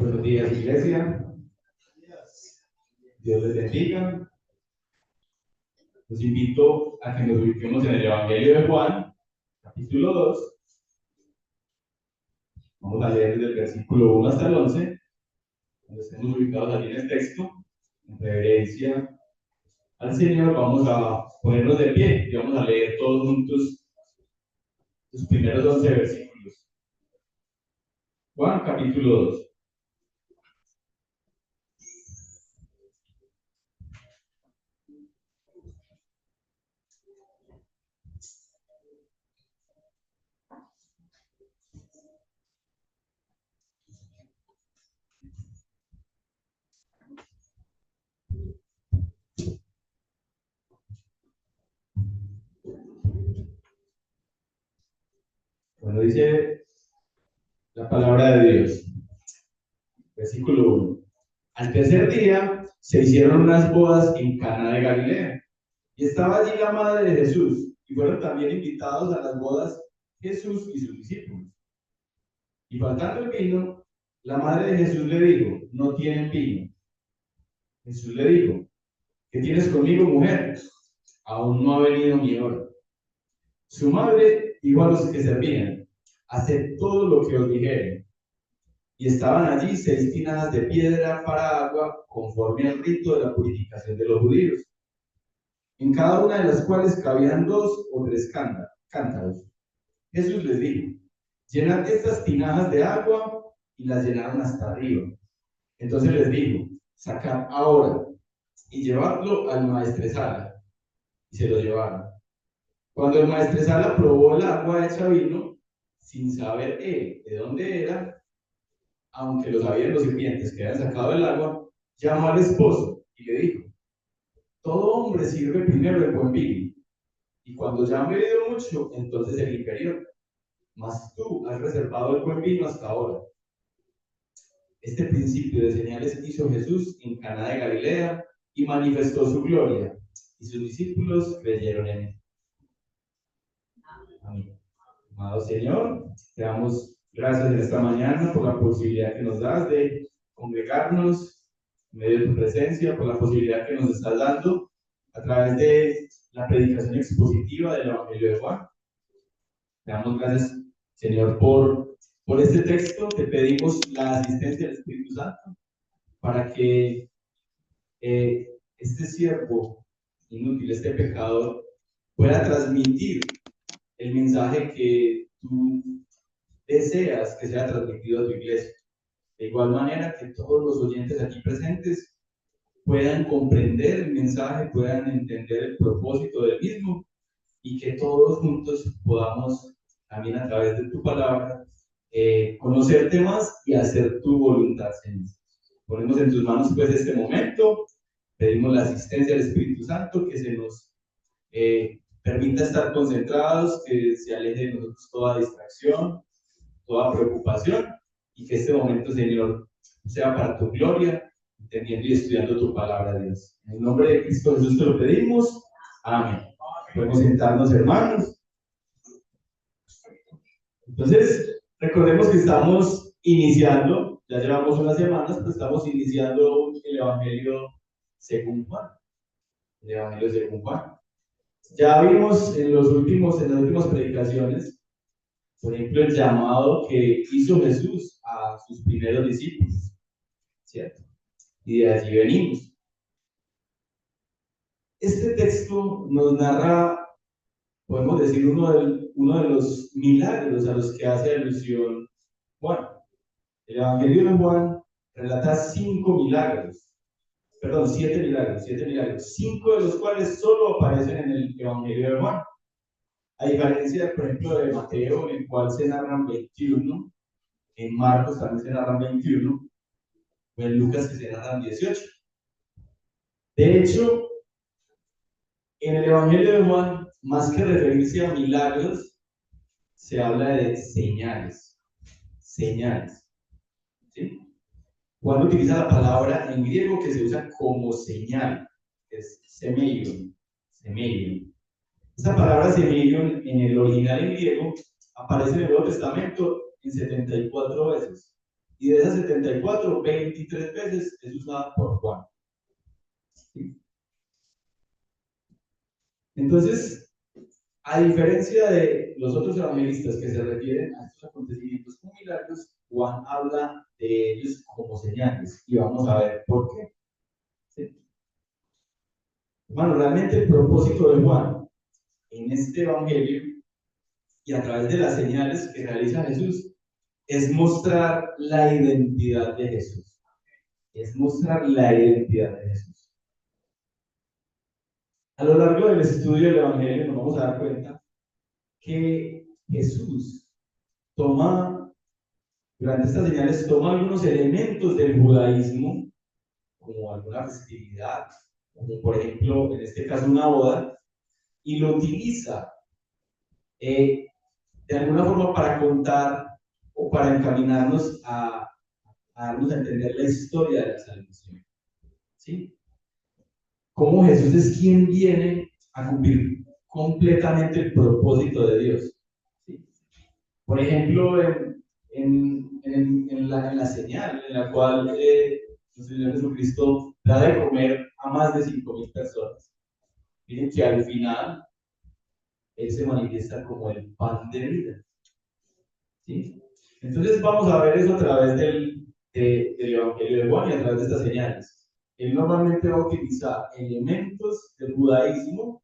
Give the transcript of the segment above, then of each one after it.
Buenos días, iglesia. Dios les bendiga. Los invito a que nos ubiquemos en el Evangelio de Juan, capítulo 2. Vamos a leer desde el versículo 1 hasta el 11, donde estemos ubicados allí en el texto. En reverencia al Señor, vamos a ponernos de pie y vamos a leer todos juntos los primeros 11 versículos. Juan, capítulo 2. Bueno, dice la palabra de Dios. Versículo 1. Al tercer día se hicieron unas bodas en Cana de Galilea, y estaba allí la madre de Jesús, y fueron también invitados a las bodas Jesús y sus discípulos. Y faltando el vino, la madre de Jesús le dijo: no tienen vino. Jesús le dijo: ¿qué tienes conmigo, mujer? Aún no ha venido mi hora. Su madre dijo a los que servían: haced todo lo que os dijere. Y estaban allí 6 tinajas de piedra para agua, conforme al rito de la purificación de los judíos, en cada una de las cuales cabían 2 o 3 cántaros. Jesús les dijo: llenad estas tinajas de agua, y las llenaron hasta arriba. Entonces les dijo: sacad ahora y llevadlo al maestresala. Y se lo llevaron. Cuando el maestresala probó el agua hecha vino, sin saber él de dónde era, aunque lo sabían los sirvientes que habían sacado el agua, llamó al esposo y le dijo: todo hombre sirve primero el buen vino, y cuando ya han bebido mucho, entonces el inferior. Mas tú has reservado el buen vino hasta ahora. Este principio de señales hizo Jesús en Caná de Galilea y manifestó su gloria, y sus discípulos creyeron en él. Amén. Amado Señor, te damos gracias en esta mañana por la posibilidad que nos das de congregarnos en medio de tu presencia, por la posibilidad que nos estás dando a través de la predicación expositiva del Evangelio de Juan. Te damos gracias, Señor, por este texto. Te pedimos la asistencia del Espíritu Santo para que este siervo inútil, este pecador, pueda transmitir el mensaje que tú deseas que sea transmitido a tu iglesia. De igual manera que todos los oyentes aquí presentes puedan comprender el mensaje, puedan entender el propósito del mismo, y que todos juntos podamos también a través de tu palabra conocerte más y hacer tu voluntad, Señor. Ponemos en tus manos pues este momento, pedimos la asistencia del Espíritu Santo, que se nos permita estar concentrados, que se aleje de nosotros toda distracción, toda preocupación, y que este momento, Señor, sea para tu gloria, entendiendo y estudiando tu palabra, Dios. En el nombre de Cristo Jesús te lo pedimos. Amén. Podemos sentarnos, hermanos. Entonces, recordemos que estamos iniciando, ya llevamos unas semanas, pero estamos iniciando el Evangelio según Juan. El Evangelio según Juan. Ya vimos en las últimas predicaciones, por ejemplo, el llamado que hizo Jesús a sus primeros discípulos, ¿cierto? Y de allí venimos. Este texto nos narra, podemos decir, uno de los milagros a los que hace alusión Juan. El Evangelio de Juan relata 7 milagros, 5 de los cuales solo aparecen en el Evangelio de Juan. A diferencia, por ejemplo, de Mateo, en el cual se narran 21, en Marcos también se narran 21, o en Lucas que se narran 18. De hecho, en el Evangelio de Juan, más que referirse a milagros, se habla de señales. Señales. ¿Sí? Juan utiliza la palabra en griego que se usa como señal, que es semeion. Semeion. Esta palabra semeion en el original en griego aparece en el Nuevo Testamento en 74 veces. y de esas 74, 23 veces es usada por Juan. ¿Sí? Entonces, a diferencia de los otros evangelistas que se refieren a estos acontecimientos como milagros, Juan habla de ellos como señales, y vamos a ver por qué. ¿Sí? Bueno, realmente el propósito de Juan en este evangelio y a través de las señales que realiza Jesús es mostrar la identidad de Jesús. Es mostrar la identidad de Jesús. A lo largo del estudio del evangelio nos vamos a dar cuenta que Jesús toma, durante estas señales, toma algunos elementos del judaísmo, como alguna festividad, como por ejemplo, en este caso, una boda, y lo utiliza de alguna forma para contar o para encaminarnos a darnos a entender la historia de la salvación. ¿Sí? Cómo Jesús es quien viene a cumplir completamente el propósito de Dios. ¿Sí? Por ejemplo, en la señal en la cual el Señor Jesucristo da de comer a más de 5,000 personas. Miren que al final Él se manifiesta como el pan de vida. ¿Sí? Entonces vamos a ver eso a través del Evangelio de Juan y a través de estas señales. Él normalmente va a utilizar elementos del judaísmo,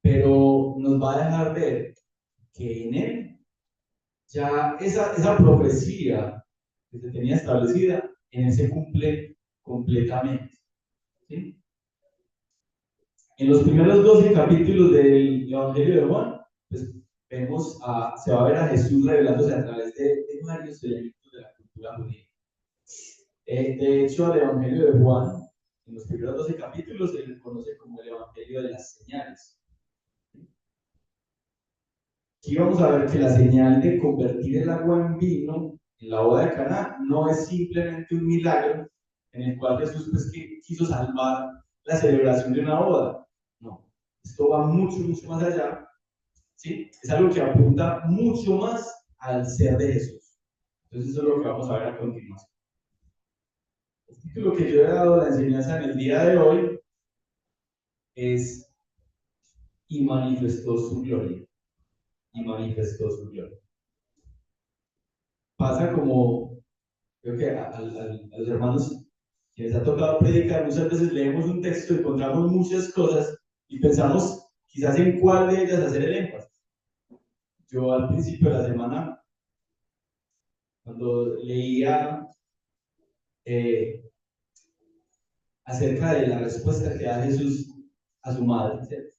pero nos va a dejar ver que en él ya esa profecía que se tenía establecida, en él se cumple completamente. ¿Sí? En los primeros 12 capítulos del Evangelio de Juan, pues se va a ver a Jesús revelándose a través de varios elementos de la cultura judía. De hecho, al Evangelio de Juan, en los primeros 12 capítulos, se le conoce como el Evangelio de las señales. Aquí vamos a ver que la señal de convertir el agua en vino en la boda de Caná no es simplemente un milagro en el cual Jesús pues, quiso salvar la celebración de una boda. No, esto va mucho, mucho más allá. ¿Sí? Es algo que apunta mucho más al ser de Jesús. Entonces eso es lo que vamos a ver a continuación. El título que yo he dado a la enseñanza en el día de hoy es "Y manifestó su gloria". Y manifestó su gloria. Pasa como, creo que a los hermanos que les ha tocado predicar, muchas veces leemos un texto, encontramos muchas cosas y pensamos quizás en cuál de ellas hacer el énfasis. Yo al principio de la semana, cuando leía acerca de la respuesta que da Jesús a su madre, ¿cierto?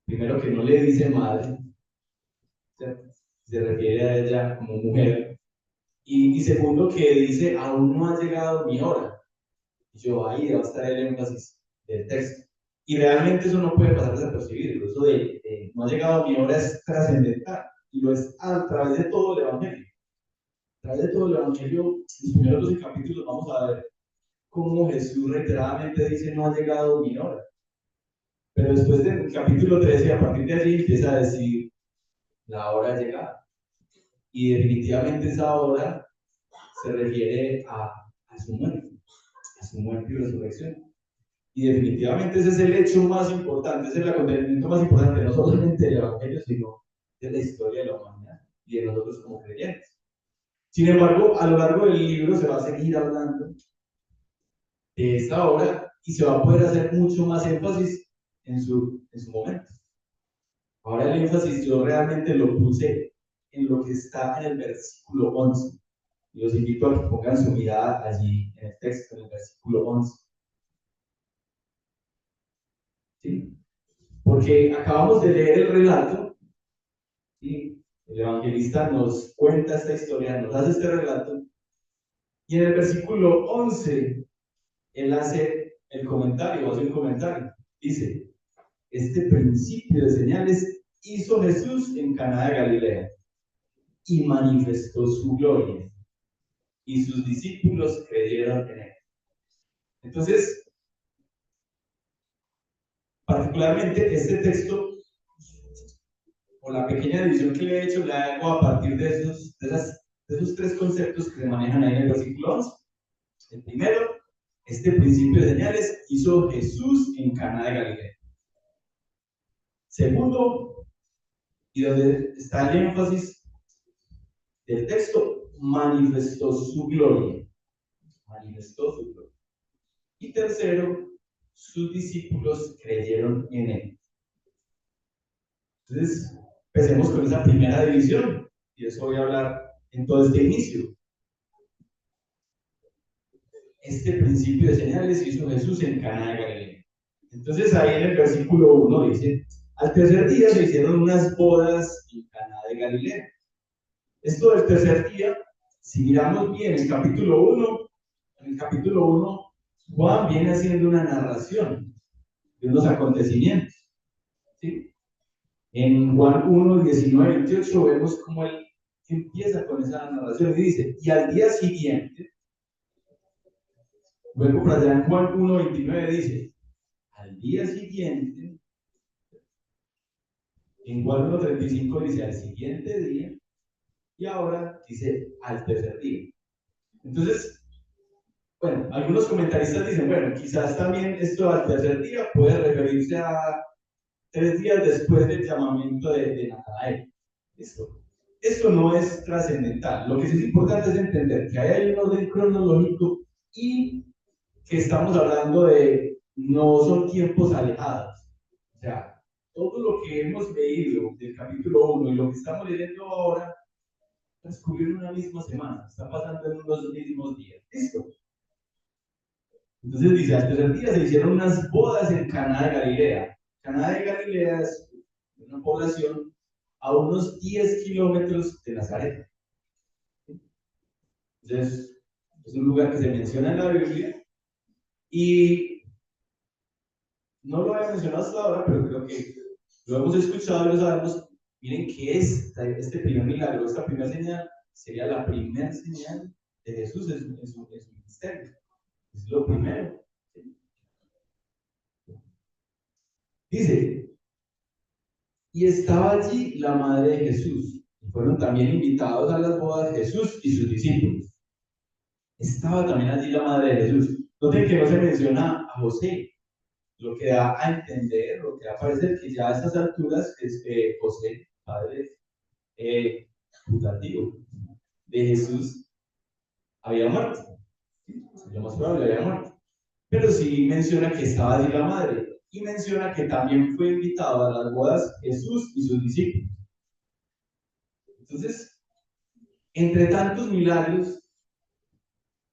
Primero que no le dice madre, ¿cierto? Se refiere a ella como mujer. Y segundo que dice, aún no ha llegado mi hora. Y yo, ahí va a estar el énfasis del texto. Y realmente eso no puede pasar desapercibido. Eso de no ha llegado mi hora es trascendental. Y lo es a través de todo el Evangelio. A través de todo el Evangelio, los primeros 12 capítulos, vamos a ver cómo Jesús reiteradamente dice, no ha llegado mi hora. Pero después del capítulo 13, a partir de allí empieza a decir, la hora ha llegado. Y definitivamente esa hora se refiere a su muerte y resurrección. Y definitivamente ese es el hecho más importante, ese es el acontecimiento más importante, no solamente del Evangelio, sino de la historia de la humanidad y de nosotros como creyentes. Sin embargo, a lo largo del libro se va a seguir hablando de esta obra y se va a poder hacer mucho más énfasis en su momento. Ahora el énfasis yo realmente lo puse en lo que está en el versículo 11. Y los invito a que pongan su mirada allí en el texto, en el versículo 11. ¿Sí? Porque acabamos de leer el relato, ¿sí? El evangelista nos cuenta esta historia, nos hace este relato, y en el versículo 11, él hace el comentario, hace un comentario. Dice, este principio de señales hizo Jesús en Caná de Galilea y manifestó su gloria, y sus discípulos creyeron en él. Entonces, particularmente este texto, o la pequeña división que le he hecho, la hago a partir de esas de esos tres conceptos que se manejan ahí en el versículo 11. El primero, este principio de señales hizo Jesús en Caná de Galilea. Segundo, y donde está el énfasis del texto, manifestó su gloria. Manifestó su gloria. Y tercero, sus discípulos creyeron en él. Entonces, empecemos con esa primera división, y eso voy a hablar en todo este inicio. Este principio de señales hizo Jesús en Caná de Galilea. Entonces, ahí en el versículo 1 dice: al tercer día se hicieron unas bodas en Caná de Galilea. Esto del tercer día, si miramos bien el capítulo 1, en el capítulo 1, Juan viene haciendo una narración de unos acontecimientos. ¿Sí? En Juan 1, 19, 28 vemos cómo él empieza con esa narración y dice: y al día siguiente, luego para allá en Juan 1, 29 dice: al día siguiente, en Juan 1, 35 dice: al siguiente día, y ahora dice: al tercer día. Entonces, bueno, algunos comentaristas dicen: bueno, quizás también esto al tercer día puede referirse a 3 días después del llamamiento de Natanael. ¿Listo? Esto no es trascendental. Lo que sí es importante es entender que hay un orden cronológico y que estamos hablando de no son tiempos alejados. O sea, todo lo que hemos leído del capítulo 1 y lo que estamos leyendo ahora transcurrió en una misma semana, está pasando en unos mismos días. ¿Listo? Entonces dice: al tercer día se hicieron unas bodas en Caná de Galilea. Caná de Galilea es una población a unos 10 kilómetros de Nazaret. Entonces, es un lugar que se menciona en la Biblia y no lo había mencionado hasta ahora, pero creo que lo hemos escuchado y lo sabemos. Miren que este primer milagro, esta primera señal, sería la primera señal de Jesús en su ministerio. Es lo primero. Dice: y estaba allí la madre de Jesús. Y fueron también invitados a las bodas Jesús y sus discípulos. Estaba también allí la madre de Jesús. Noten que no se menciona a José, lo que da a entender, lo que da a parecer que ya a estas alturas es José, padre putativo de Jesús, había muerto. Lo más probable había muerto. Pero sí menciona que estaba allí la madre. Y menciona que también fue invitado a las bodas Jesús y sus discípulos. Entonces, entre tantos milagros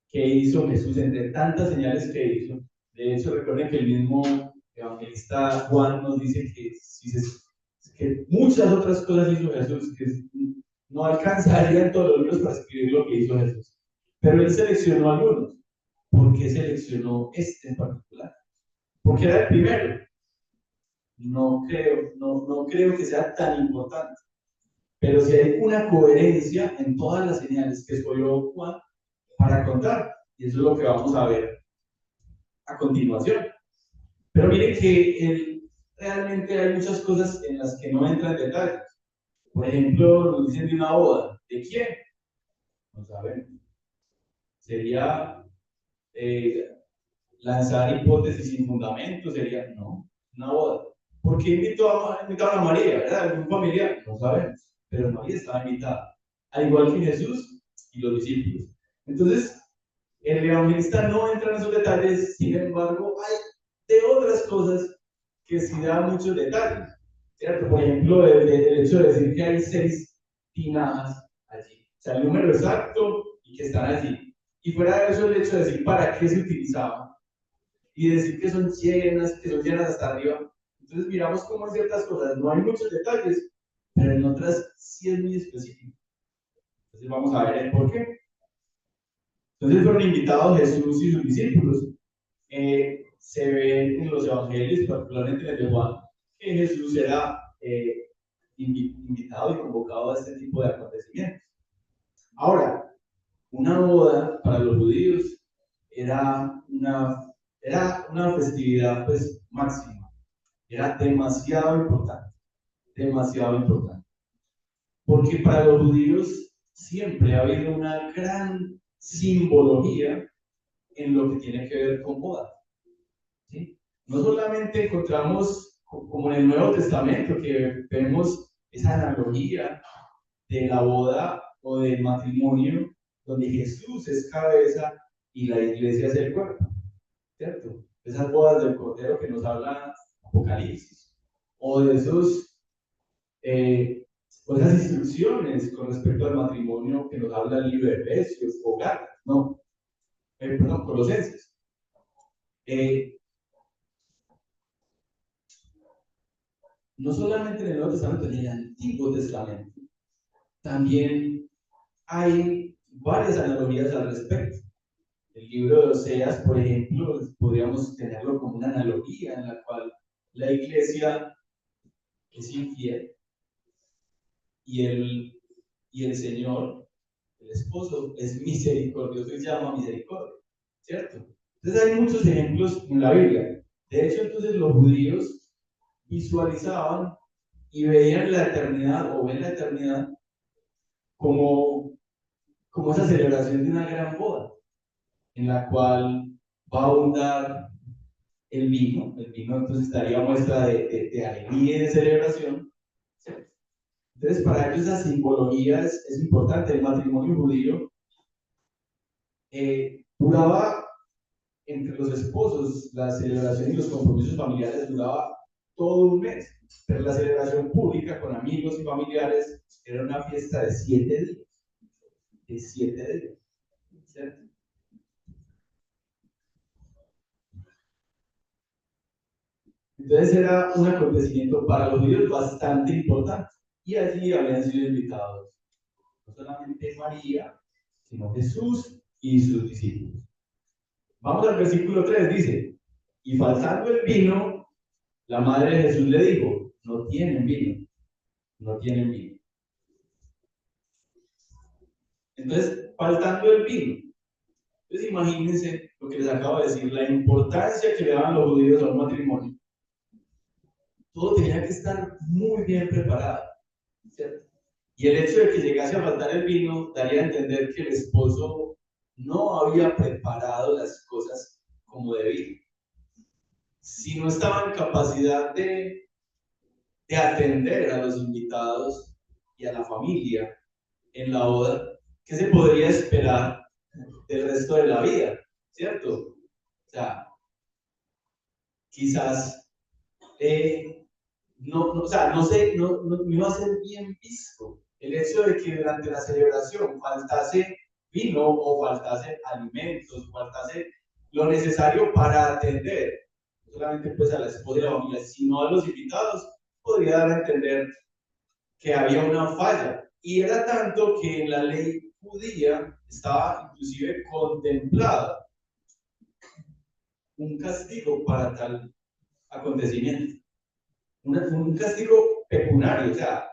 que hizo Jesús, entre tantas señales que hizo, de hecho, recuerden que el mismo evangelista Juan nos dice que muchas otras cosas hizo Jesús, que no alcanzarían todos los libros para escribir lo que hizo Jesús. Pero él seleccionó algunos. ¿Por qué seleccionó este en particular? Porque era el primero. No creo que sea tan importante. Pero si hay una coherencia en todas las señales que escogió Juan para contar, y eso es lo que vamos a ver a continuación. Pero miren que realmente hay muchas cosas en las que no entra en detalles. Por ejemplo, nos dicen de una boda. ¿De quién? No sabemos. Sería lanzar hipótesis sin fundamento, sería no, una boda. ¿Por qué invitaron a María? ¿Verdad? ¿Algún familiar? No sabemos. Pero María estaba invitada, al igual que Jesús y los discípulos. Entonces, el evangelista no entra en esos detalles, sin embargo, hay de otras cosas que sí da muchos detalles, ¿cierto? Por ejemplo, el hecho de decir que hay 6 tinajas allí, o sea, el número exacto y que están allí. Y fuera de eso, el hecho de decir para qué se utilizaba y decir que son llenas hasta arriba. Entonces, miramos cómo en ciertas cosas no hay muchos detalles, pero en otras sí es muy específico. Entonces, vamos a ver el por qué. Entonces, fueron invitados Jesús y sus discípulos. Se ve en los evangelios, particularmente en el de Juan, que Jesús era invitado y convocado a este tipo de acontecimientos. Ahora, una boda para los judíos era una festividad pues máxima, era demasiado importante, porque para los judíos siempre ha habido una gran simbología en lo que tiene que ver con boda. ¿Sí? No solamente encontramos, como en el Nuevo Testamento, que vemos esa analogía de la boda o del matrimonio, donde Jesús es cabeza y la iglesia es el cuerpo, ¿cierto? Esas bodas del Cordero que nos habla Apocalipsis, o de o esas instrucciones con respecto al matrimonio que nos habla el libro de Efesios o Gálatas, no, perdón, Colosenses. No solamente en el Nuevo Testamento, en el Antiguo Testamento, también hay varias analogías al respecto. El libro de Oseas, por ejemplo, podríamos tenerlo como una analogía en la cual la iglesia es infiel y el Señor, el esposo, es misericordioso y llama misericordia, ¿cierto? Entonces hay muchos ejemplos en la Biblia. De hecho, entonces los judíos visualizaban y veían la eternidad o ven la eternidad como, como esa celebración de una gran boda, en la cual va a abundar el vino entonces daría muestra de alegría y de celebración. ¿Cierto? Entonces, para ellos esa simbología es importante. El matrimonio judío duraba entre los esposos, la celebración y los compromisos familiares duraba todo un mes, pero la celebración pública con amigos y familiares era una fiesta de 7 días. De 7 días. ¿Cierto? Entonces era un acontecimiento para los judíos bastante importante. Y allí habían sido invitados no solamente María, sino Jesús y sus discípulos. Vamos al versículo 3, dice, y faltando el vino, la madre de Jesús le dijo, no tienen vino, no tienen vino. Entonces, faltando el vino. Entonces, imagínense lo que les acabo de decir, la importancia que le daban los judíos a un matrimonio. Todo tenía que estar muy bien preparado, ¿cierto? Y el hecho de que llegase a faltar el vino daría a entender que el esposo no había preparado las cosas como debía. Si no estaba en capacidad de atender a los invitados y a la familia en la boda, ¿qué se podría esperar del resto de la vida? ¿Cierto? O sea, quizás o sea, no iba a ser bien visto el hecho de que durante la celebración faltase vino o faltase alimentos, faltase lo necesario para atender, no solamente pues a la esposa y la familia, sino a los invitados, podría dar a entender que había una falla. Y era tanto que en la ley judía estaba inclusive contemplado un castigo para tal acontecimiento. Un castigo pecuniario, o sea,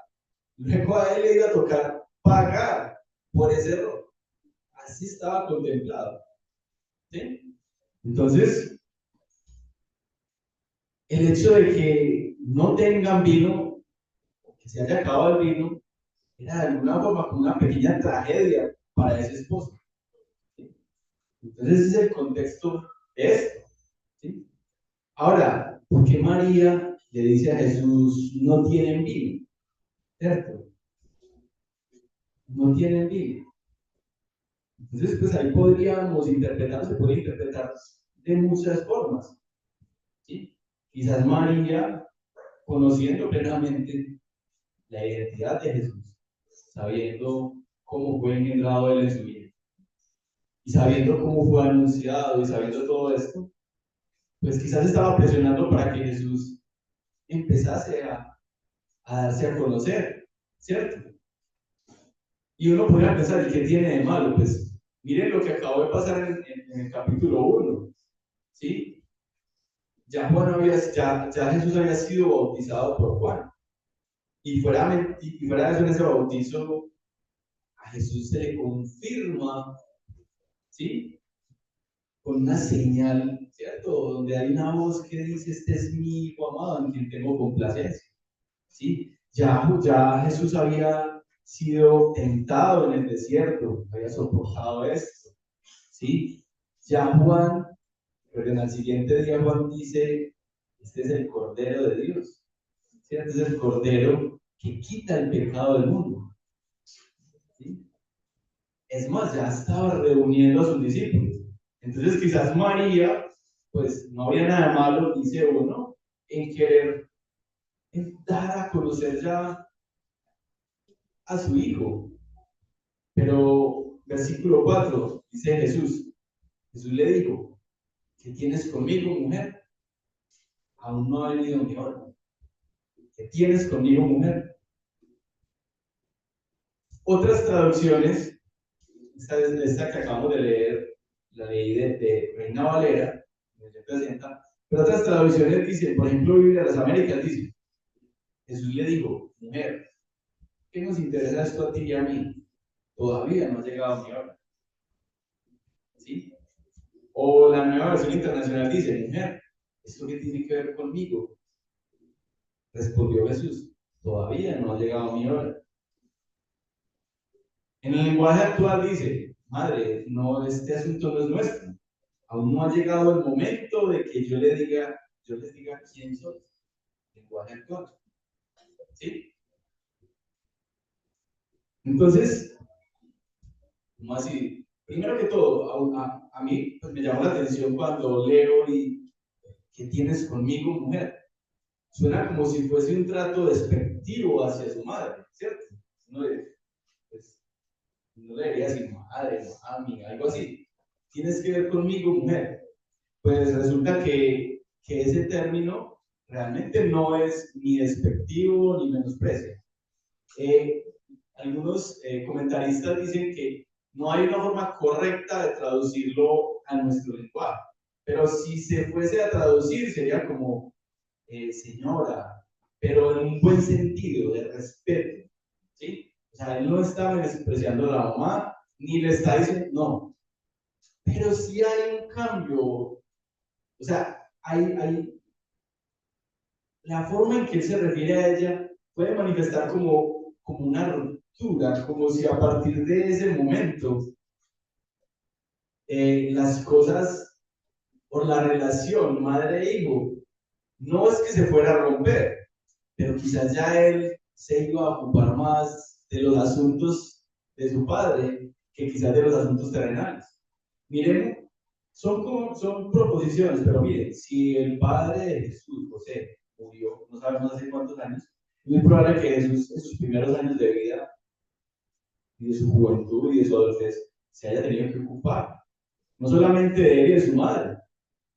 luego a él le iba a tocar pagar por ese error. Así estaba contemplado. ¿Sí? Entonces, el hecho de que no tengan vino, que se haya acabado el vino, era de alguna forma como una pequeña tragedia para ese esposo. ¿Sí? Entonces, ese es el contexto de esto. ¿Sí? Ahora, ¿por qué María le dice a Jesús, no tienen vino? ¿Cierto? No tienen vino. Entonces, pues ahí podríamos interpretar, se puede interpretar de muchas formas. ¿Sí? Quizás María, conociendo plenamente la identidad de Jesús, sabiendo cómo fue engendrado él en su vida, y sabiendo cómo fue anunciado, y sabiendo todo esto, pues quizás estaba presionando para que Jesús empezase a darse a conocer, ¿cierto? Y uno podría pensar, ¿y qué tiene de malo? Pues miren lo que acabó de pasar en el capítulo 1, ¿sí? Ya Jesús había sido bautizado por Juan. Y fuera de eso, en ese bautizo, a Jesús se le confirma, ¿sí? Con una señal, ¿cierto? Donde hay una voz que dice, este es mi hijo amado en quien tengo complacencia, ¿sí? Ya Jesús había sido tentado en el desierto, había soportado esto, ¿sí? Ya Juan, pero al siguiente día Juan dice, este es el Cordero de Dios, ¿sí? Este es el Cordero que quita el pecado del mundo, ¿sí? Es más, ya estaba reuniendo a sus discípulos. Entonces quizás María, pues no había nada malo, dice uno, en querer dar a conocer ya a su hijo. Pero versículo 4 dice Jesús le dijo, ¿qué tienes conmigo, mujer? Aún no ha venido mi hora. ¿Qué tienes conmigo, mujer? Otras traducciones, esta que acabamos de leer, la ley de Reina Valera, me representa, pero otras traducciones dicen, por ejemplo, Biblia de las Américas dice, Jesús le dijo, mujer, ¿qué nos interesa esto a ti y a mí? Todavía no ha llegado mi hora. ¿Sí? O la nueva versión internacional dice, mujer, ¿esto qué tiene que ver conmigo? Respondió Jesús, todavía no ha llegado mi hora. En el lenguaje actual dice, madre, no, este asunto no es nuestro. Aún no ha llegado el momento de que yo les diga quién soy. Lenguaje actual. ¿Sí? Entonces, ¿cómo así? Primero que todo, a mí pues me llamó la atención cuando leo y ¿qué tienes conmigo, mujer? Suena como si fuese un trato despectivo hacia su madre, ¿cierto? No le, pues, no le diría así, madre, mami, algo así. Tienes que ver conmigo, mujer. Pues resulta que ese término realmente no es ni despectivo ni menosprecio. Eh, Algunos comentaristas dicen que no hay una forma correcta de traducirlo a nuestro lenguaje, pero si se fuese a traducir sería como señora, pero en un buen sentido, de respeto, ¿sí? O sea, él no está menospreciando a la mamá, ni le está diciendo, no, pero sí hay un cambio, o sea, la forma en que él se refiere a ella puede manifestar como una ruptura, como si a partir de ese momento las cosas por la relación madre-hijo no es que se fuera a romper, pero quizás ya él se iba a ocupar más de los asuntos de su padre que quizás de los asuntos terrenales. Miren, son proposiciones, pero miren, si el padre de Jesús, José, murió, no sabemos hace cuántos años, es muy probable que Jesús en sus primeros años de vida y de su juventud y de su adultez se haya tenido que ocupar, no solamente de él y de su madre,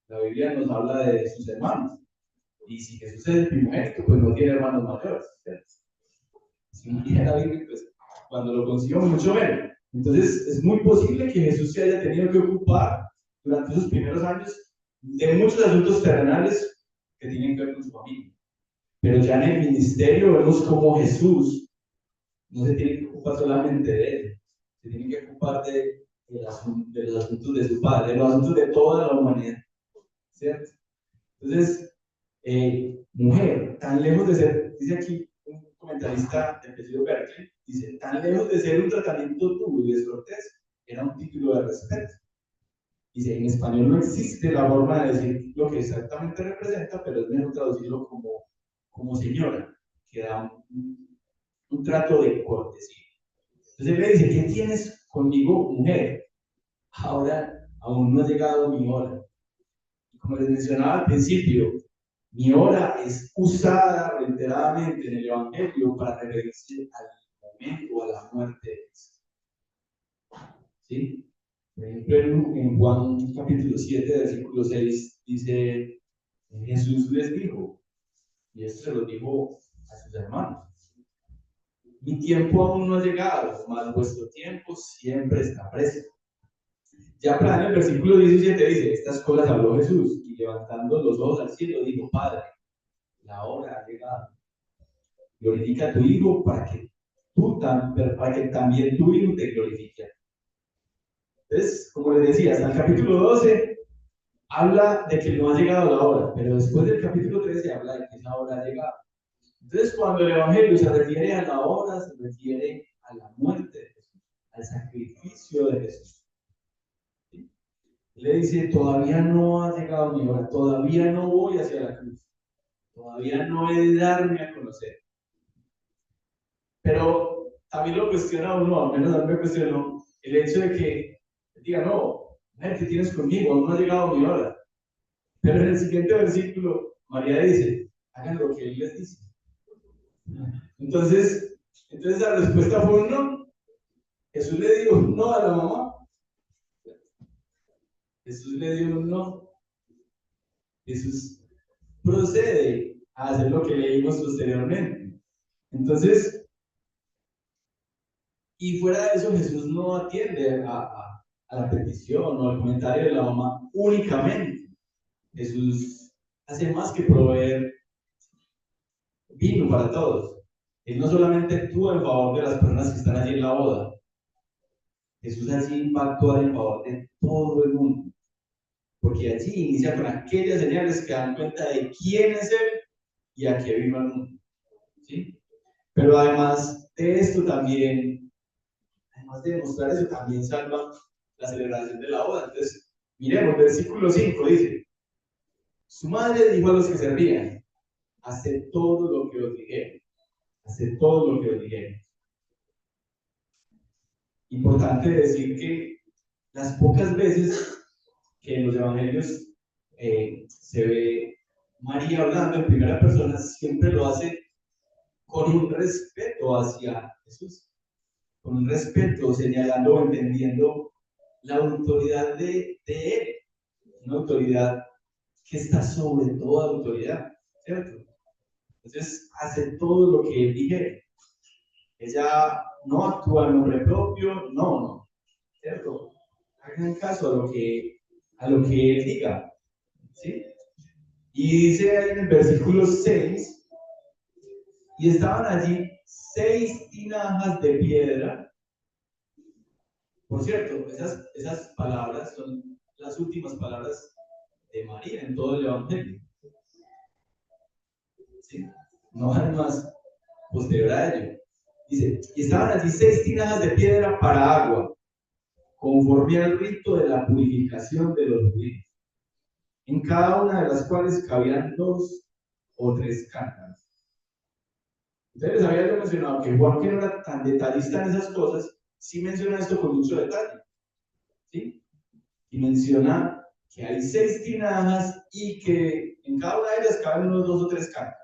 la Biblia nos habla de sus hermanos, y si Jesús es el primogénito, pues no tiene hermanos mayores, ¿cierto? Si no tiene David, pues cuando lo consiguió mucho menos. Entonces es muy posible que Jesús se haya tenido que ocupar durante esos primeros años de muchos asuntos terrenales que tienen que ver con su familia. Pero ya en el ministerio vemos como Jesús no se tiene que ocupar solamente de él, se tiene que ocupar de los asuntos de su padre, de los asuntos de toda la humanidad, ¿cierto? Entonces, mujer, tan lejos de ser, dice aquí un comentarista del apellido Berkeley, dice, tan lejos de ser un tratamiento duro y descortés, era un título de respeto. Dice, en español no existe la forma de decir lo que exactamente representa, pero es mejor traducirlo como señora, que da un trato de cortesía. Entonces él le dice, ¿qué tienes conmigo, mujer? Ahora aún no ha llegado mi hora. Y como les mencionaba al principio, mi hora es usada reiteradamente en el Evangelio para referirse al momento o a la muerte de Cristo. ¿Sí? Por ejemplo, en Juan capítulo 7, versículo 6, dice, Jesús les dijo, y esto se lo dijo a sus hermanos, mi tiempo aún no ha llegado, mas vuestro tiempo siempre está presente. Ya para el versículo 17 dice, estas cosas habló Jesús, y levantando los ojos al cielo, dijo, Padre, la hora ha llegado. Glorifica a tu Hijo para que también tu Hijo te glorifique. Entonces, como les decía, hasta el capítulo 12 habla de que no ha llegado la hora, pero después del capítulo 13 habla de que esa hora ha llegado. Entonces, cuando el Evangelio se refiere a la hora, se refiere a la muerte de Jesús, al sacrificio de Jesús. ¿Sí? Le dice, todavía no ha llegado mi hora, todavía no voy hacia la cruz, todavía no he de darme a conocer. Pero también lo cuestiona uno, al menos a mí me cuestionó, el hecho de que diga, no, mujer, ¿qué tienes conmigo? Aún no ha llegado mi hora. Pero en el siguiente versículo, María dice, hagan lo que Él les dice. Entonces la respuesta fue un no. Jesús le dijo un no a la mamá. Jesús le dio un no. Jesús procede a hacer lo que leímos posteriormente. Entonces, y fuera de eso, Jesús no atiende a la petición o al comentario de la mamá únicamente. Jesús hace más que proveer vino para todos. Él no solamente actúa en favor de las personas que están allí en la boda. Jesús allí va a actuar en favor de todo el mundo. Porque allí inicia con aquellas señales que dan cuenta de quién es Él y a qué vino al mundo. ¿Sí? Pero además de esto también, además de demostrar eso, también salva la celebración de la boda. Entonces, miremos, versículo 5 dice, su madre dijo a los que servían, haced todo lo que os dijere. Haced todo lo que os dijere. Importante decir que las pocas veces que en los evangelios se ve María hablando en primera persona, siempre lo hace con un respeto hacia Jesús, con un respeto, señalando o entendiendo la autoridad de Él, una autoridad que está sobre toda autoridad, ¿cierto? Entonces, hace todo lo que Él dijere. Ella no actúa en nombre propio, no, ¿cierto? Hagan caso a lo que Él diga, ¿sí? Y dice ahí en el versículo 6, y estaban allí 6 tinajas de piedra. Por cierto, esas palabras son las últimas palabras de María en todo el Evangelio. ¿Sí? No hay más posterior a ello. Dice, y estaban allí 6 tinajas de piedra para agua, conforme al rito de la purificación de los judíos, en cada una de las cuales cabían 2 o 3 cántaros. Entonces les había yo mencionado que Juan, que no era tan detallista en esas cosas, sí menciona esto con mucho detalle, ¿sí? Y menciona que hay 6 tinajas y que en cada una de ellas caben unos 2 o 3 cántaros.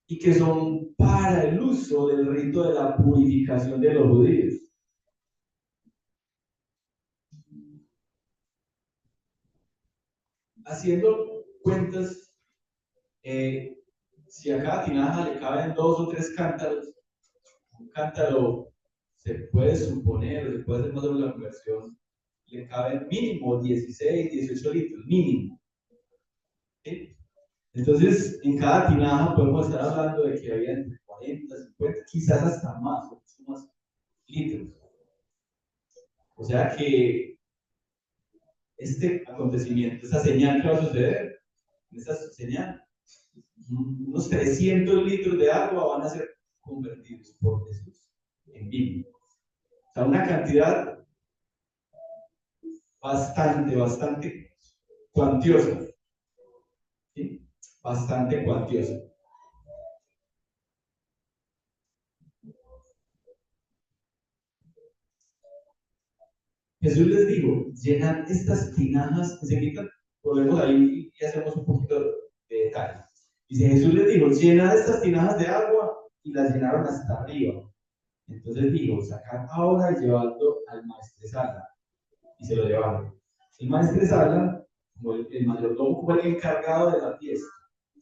Y que son para el uso del rito de la purificación de los judíos. Haciendo cuentas, si a cada tinaja le caben 2 o 3 cántaros, un cántaro se puede suponer, se puede hacer más o menos la conversión, le caben mínimo 16, 18 litros, mínimo. ¿Sí? Entonces, en cada tinaja podemos estar hablando de que había entre 40, 50, quizás hasta más litros. O sea que este acontecimiento, esta señal que va a suceder, esta señal, unos 300 litros de agua van a ser convertidos por Jesús en vino. O sea, una cantidad bastante cuantiosa. ¿Sí? Bastante cuantiosa. Jesús les dijo, llenad estas tinajas, enseguida volvemos ahí y hacemos un poquito de detalle. Dice, Jesús les dijo, llenad estas tinajas de agua, y las llenaron hasta arriba. Entonces dijo, sacad ahora y llevadlo al maestresala. Y se lo llevaron. El maestresala, como el mayordomo, como el encargado de la fiesta,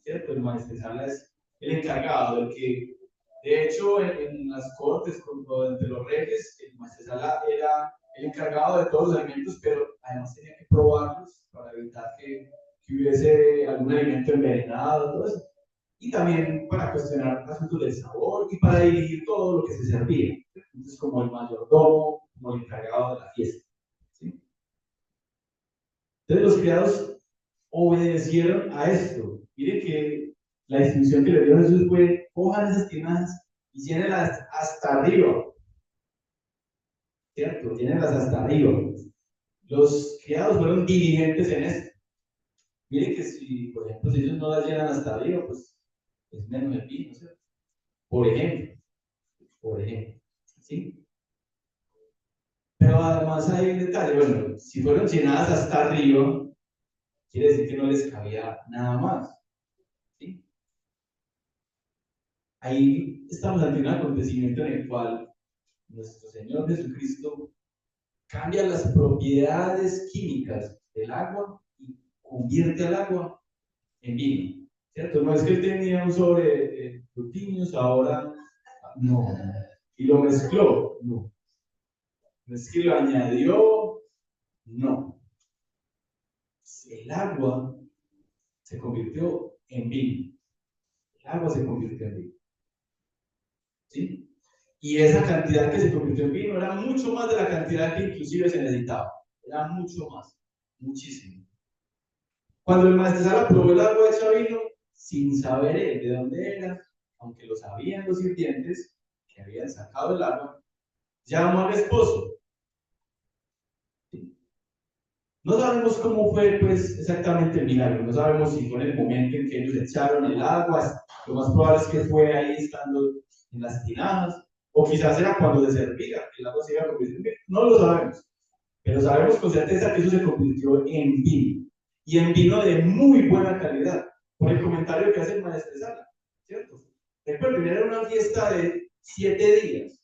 ¿cierto? El maestresala es el encargado, el que, de hecho, en las cortes, entre los reyes, el maestresala era el encargado de todos los alimentos, pero además tenía que probarlos para evitar que hubiese algún alimento envenenado, todo eso. Y también para cuestionar asuntos del sabor y para dirigir todo lo que se servía. Entonces, como el mayordomo, como el encargado de la fiesta. ¿Sí? Entonces, los criados obedecieron a esto. Miren que la instrucción que le dio Jesús fue: cojan esas tinajas y llénelas hasta arriba, ¿cierto? Llénelas hasta arriba. Los criados fueron diligentes en esto. Miren que si, por ejemplo, si ellos no las llenan hasta arriba, pues es menos el vino, ¿cierto? Por ejemplo, ¿sí? Pero además hay un detalle, bueno, si fueron llenadas hasta arriba, quiere decir que no les cabía nada más, ¿sí? Ahí estamos ante un acontecimiento en el cual nuestro Señor Jesucristo cambia las propiedades químicas del agua y convierte el agua en vino, ¿cierto? No es que él tenía un sobre frutíneos, ahora no, y lo mezcló, no. No es que lo añadió, no. El agua se convirtió en vino. El agua se convirtió en vino. ¿Sí? Y esa cantidad que se convirtió en vino era mucho más de la cantidad que inclusive se necesitaba. Era mucho más, muchísimo. Cuando el maestresala probó el agua hecha vino, sin saber él de dónde era, aunque lo sabían los sirvientes que habían sacado el agua, llamó al esposo. No sabemos cómo fue pues, exactamente el milagro, no sabemos si fue en el momento en que ellos echaron el agua, lo más probable es que fue ahí estando en las tinajas, o quizás era cuando se servía, que el agua se iba a convertir en vino, no lo sabemos, pero sabemos con certeza que eso se convirtió en vino, y en vino de muy buena calidad, por el comentario que hace el maestresala, ¿cierto? Recuerden, era una fiesta de 7 días,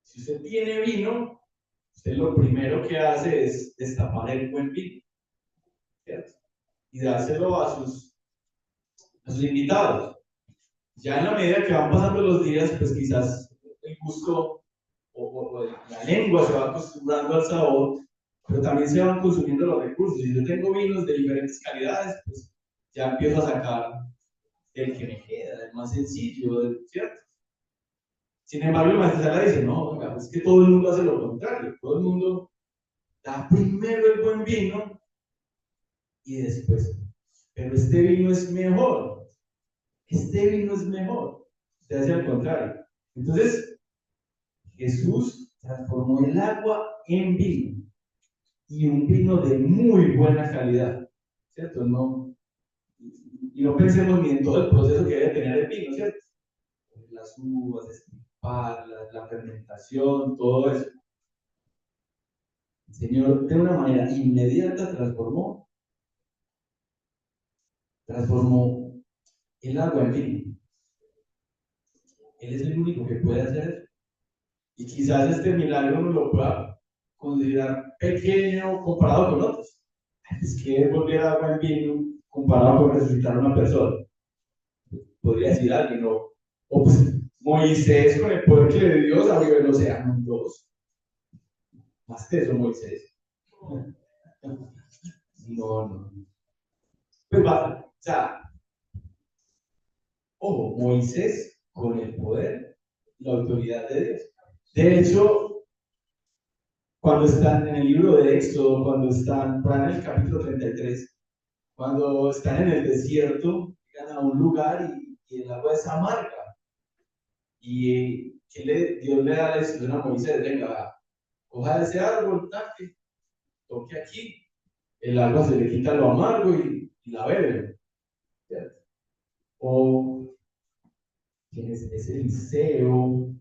si usted tiene vino, usted lo primero que hace es destapar el buen vino, ¿cierto? Y dárselo a sus invitados. Ya en la medida que van pasando los días, pues quizás el gusto o la lengua se va acostumbrando al sabor, pero también se van consumiendo los recursos. Si yo tengo vinos de diferentes calidades, pues ya empiezo a sacar el que me queda, el más sencillo, ¿cierto? Sin embargo, el maestro dice, no, es que todo el mundo hace lo contrario, todo el mundo da primero el buen vino y después, pero este vino es mejor, este vino es mejor, se hace al contrario. Entonces, Jesús transformó el agua en vino y un vino de muy buena calidad, ¿cierto? No, y no pensemos ni en todo el proceso que debe tener el vino, ¿cierto? Las uvas, la fermentación, todo eso. El Señor de una manera inmediata transformó el agua en vino. Él es el único que puede hacer eso. Y quizás este milagro no lo pueda considerar pequeño comparado con otros. Es que es volver agua en vino comparado con resucitar a una persona. Podría decir alguien, o pues, Moisés con el poder que le dio Dios abrió el océano en dos. Más que eso, Moisés. No. Pues va, o sea, ojo, Moisés con el poder y la autoridad de Dios. De hecho, cuando están en el libro de Éxodo, cuando están en el capítulo 33, cuando están en el desierto, llegan a un lugar y el agua es amarga. Y Dios le da la instrucción a Moisés, venga, coja ese árbol, toque aquí, el agua se le quita lo amargo y la bebe. ¿Cierto? O, ¿quién es Eliseo?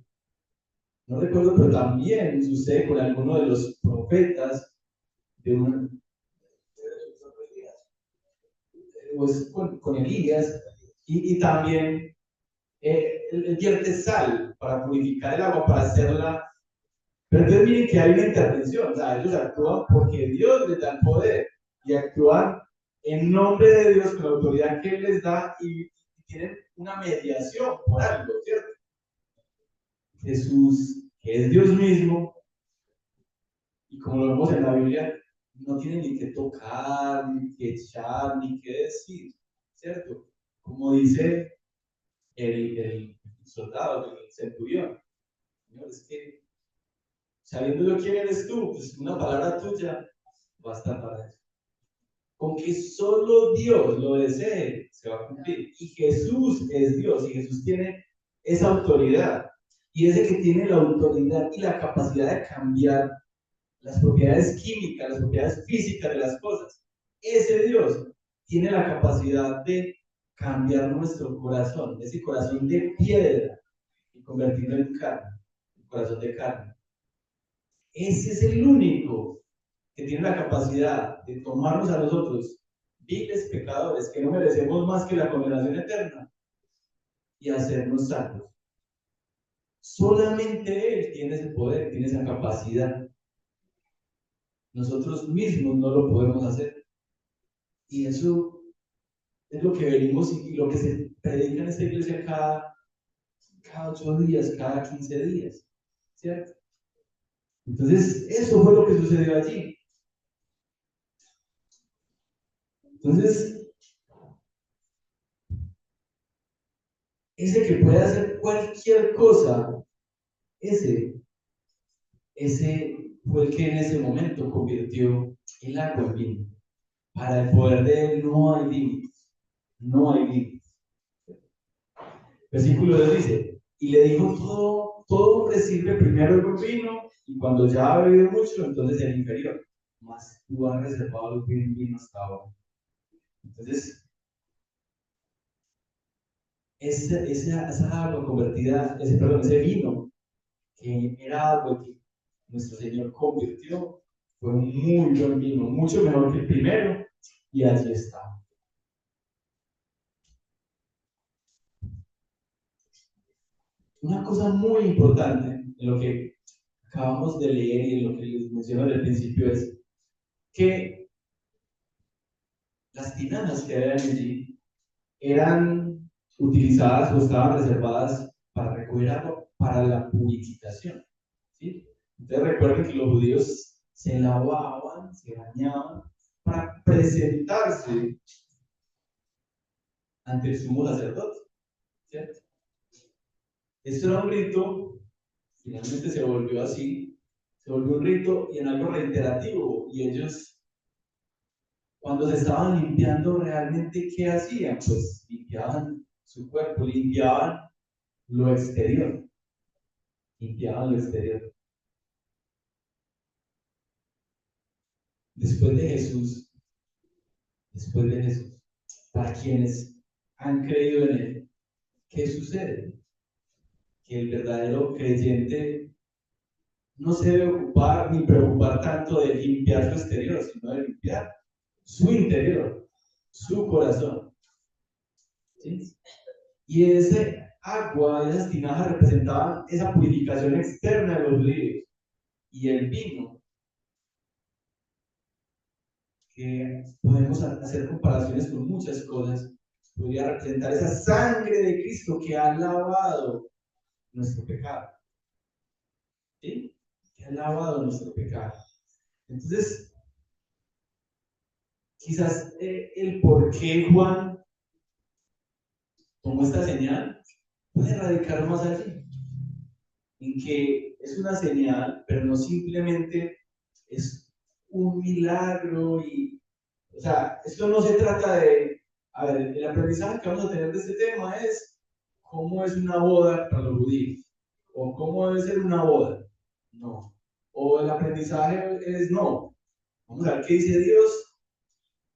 No recuerdo, pero también sucede con alguno de los profetas de pues con Elías, y también él vierte sal para purificar el agua, para hacerla. Pero entonces miren que hay una intervención, o sea, ellos actúan porque Dios les da el poder y actúan en nombre de Dios con la autoridad que Él les da y tienen una mediación por algo, ¿cierto? Jesús, que es Dios mismo, y como lo vemos en la Biblia, no tiene ni que tocar, ni que echar, ni que decir, ¿cierto? Como dice el soldado, el centurión, Señor, es que sabiendo yo quién eres tú, pues una palabra tuya basta para eso. Con que solo Dios lo desee, se va a cumplir. Y Jesús es Dios, y Jesús tiene esa autoridad. Y ese que tiene la autoridad y la capacidad de cambiar las propiedades químicas, las propiedades físicas de las cosas, ese Dios tiene la capacidad de cambiar nuestro corazón, ese corazón de piedra, y convertirlo en carne, el corazón de carne. Ese es el único que tiene la capacidad de tomarnos a nosotros, viles pecadores, que no merecemos más que la condenación eterna, y hacernos salvos. Solamente Él tiene ese poder, tiene esa capacidad. Nosotros mismos no lo podemos hacer. Y eso es lo que venimos y lo que se predica en esta iglesia cada 8 días, cada 15 días. ¿Cierto? Entonces, eso fue lo que sucedió allí. Entonces, ese que puede hacer cualquier cosa, ese fue el que en ese momento convirtió el agua en vino. Para el poder de Él no hay límites. No hay límites. Versículo 2 dice, y le dijo, todo hombre sirve primero el buen vino, y cuando ya ha bebido mucho, entonces el inferior. Mas tú has reservado el buen vino hasta ahora. Entonces, esa agua convertida, ese vino, que era agua que nuestro Señor convirtió, fue un muy buen vino, mucho mejor que el primero, y allí está. Una cosa muy importante en lo que acabamos de leer y en lo que les menciono al principio es que las tinajas que habían allí eran utilizadas o estaban reservadas para recoger agua para la purificación. ¿Sí? Entonces recuerden que los judíos se lavaban, se bañaban para presentarse ante el sumo sacerdote. ¿Cierto? Esto era un rito, finalmente se volvió así, se volvió un rito y en algo reiterativo. Y ellos, cuando se estaban limpiando realmente, ¿qué hacían? Pues limpiaban su cuerpo, limpiaban lo exterior. Limpiaban lo exterior. Después de Jesús, para quienes han creído en Él, ¿qué sucede? Que el verdadero creyente no se debe ocupar ni preocupar tanto de limpiar su exterior, sino de limpiar su interior, su corazón. ¿Sí? Y ese agua, esas tinajas representaban esa purificación externa de los judíos. Y el vino, que podemos hacer comparaciones con muchas cosas, podría representar esa sangre de Cristo que ha lavado nuestro pecado. ¿Sí? Que ha lavado nuestro pecado. Entonces, quizás el por qué Juan tomó esta señal puede radicar más allí, en que es una señal, pero no simplemente es un milagro o sea, esto no se trata de, a ver, el aprendizaje que vamos a tener de este tema es cómo es una boda para los judíos, o cómo debe ser una boda, no, o el aprendizaje es no, vamos a ver qué dice Dios,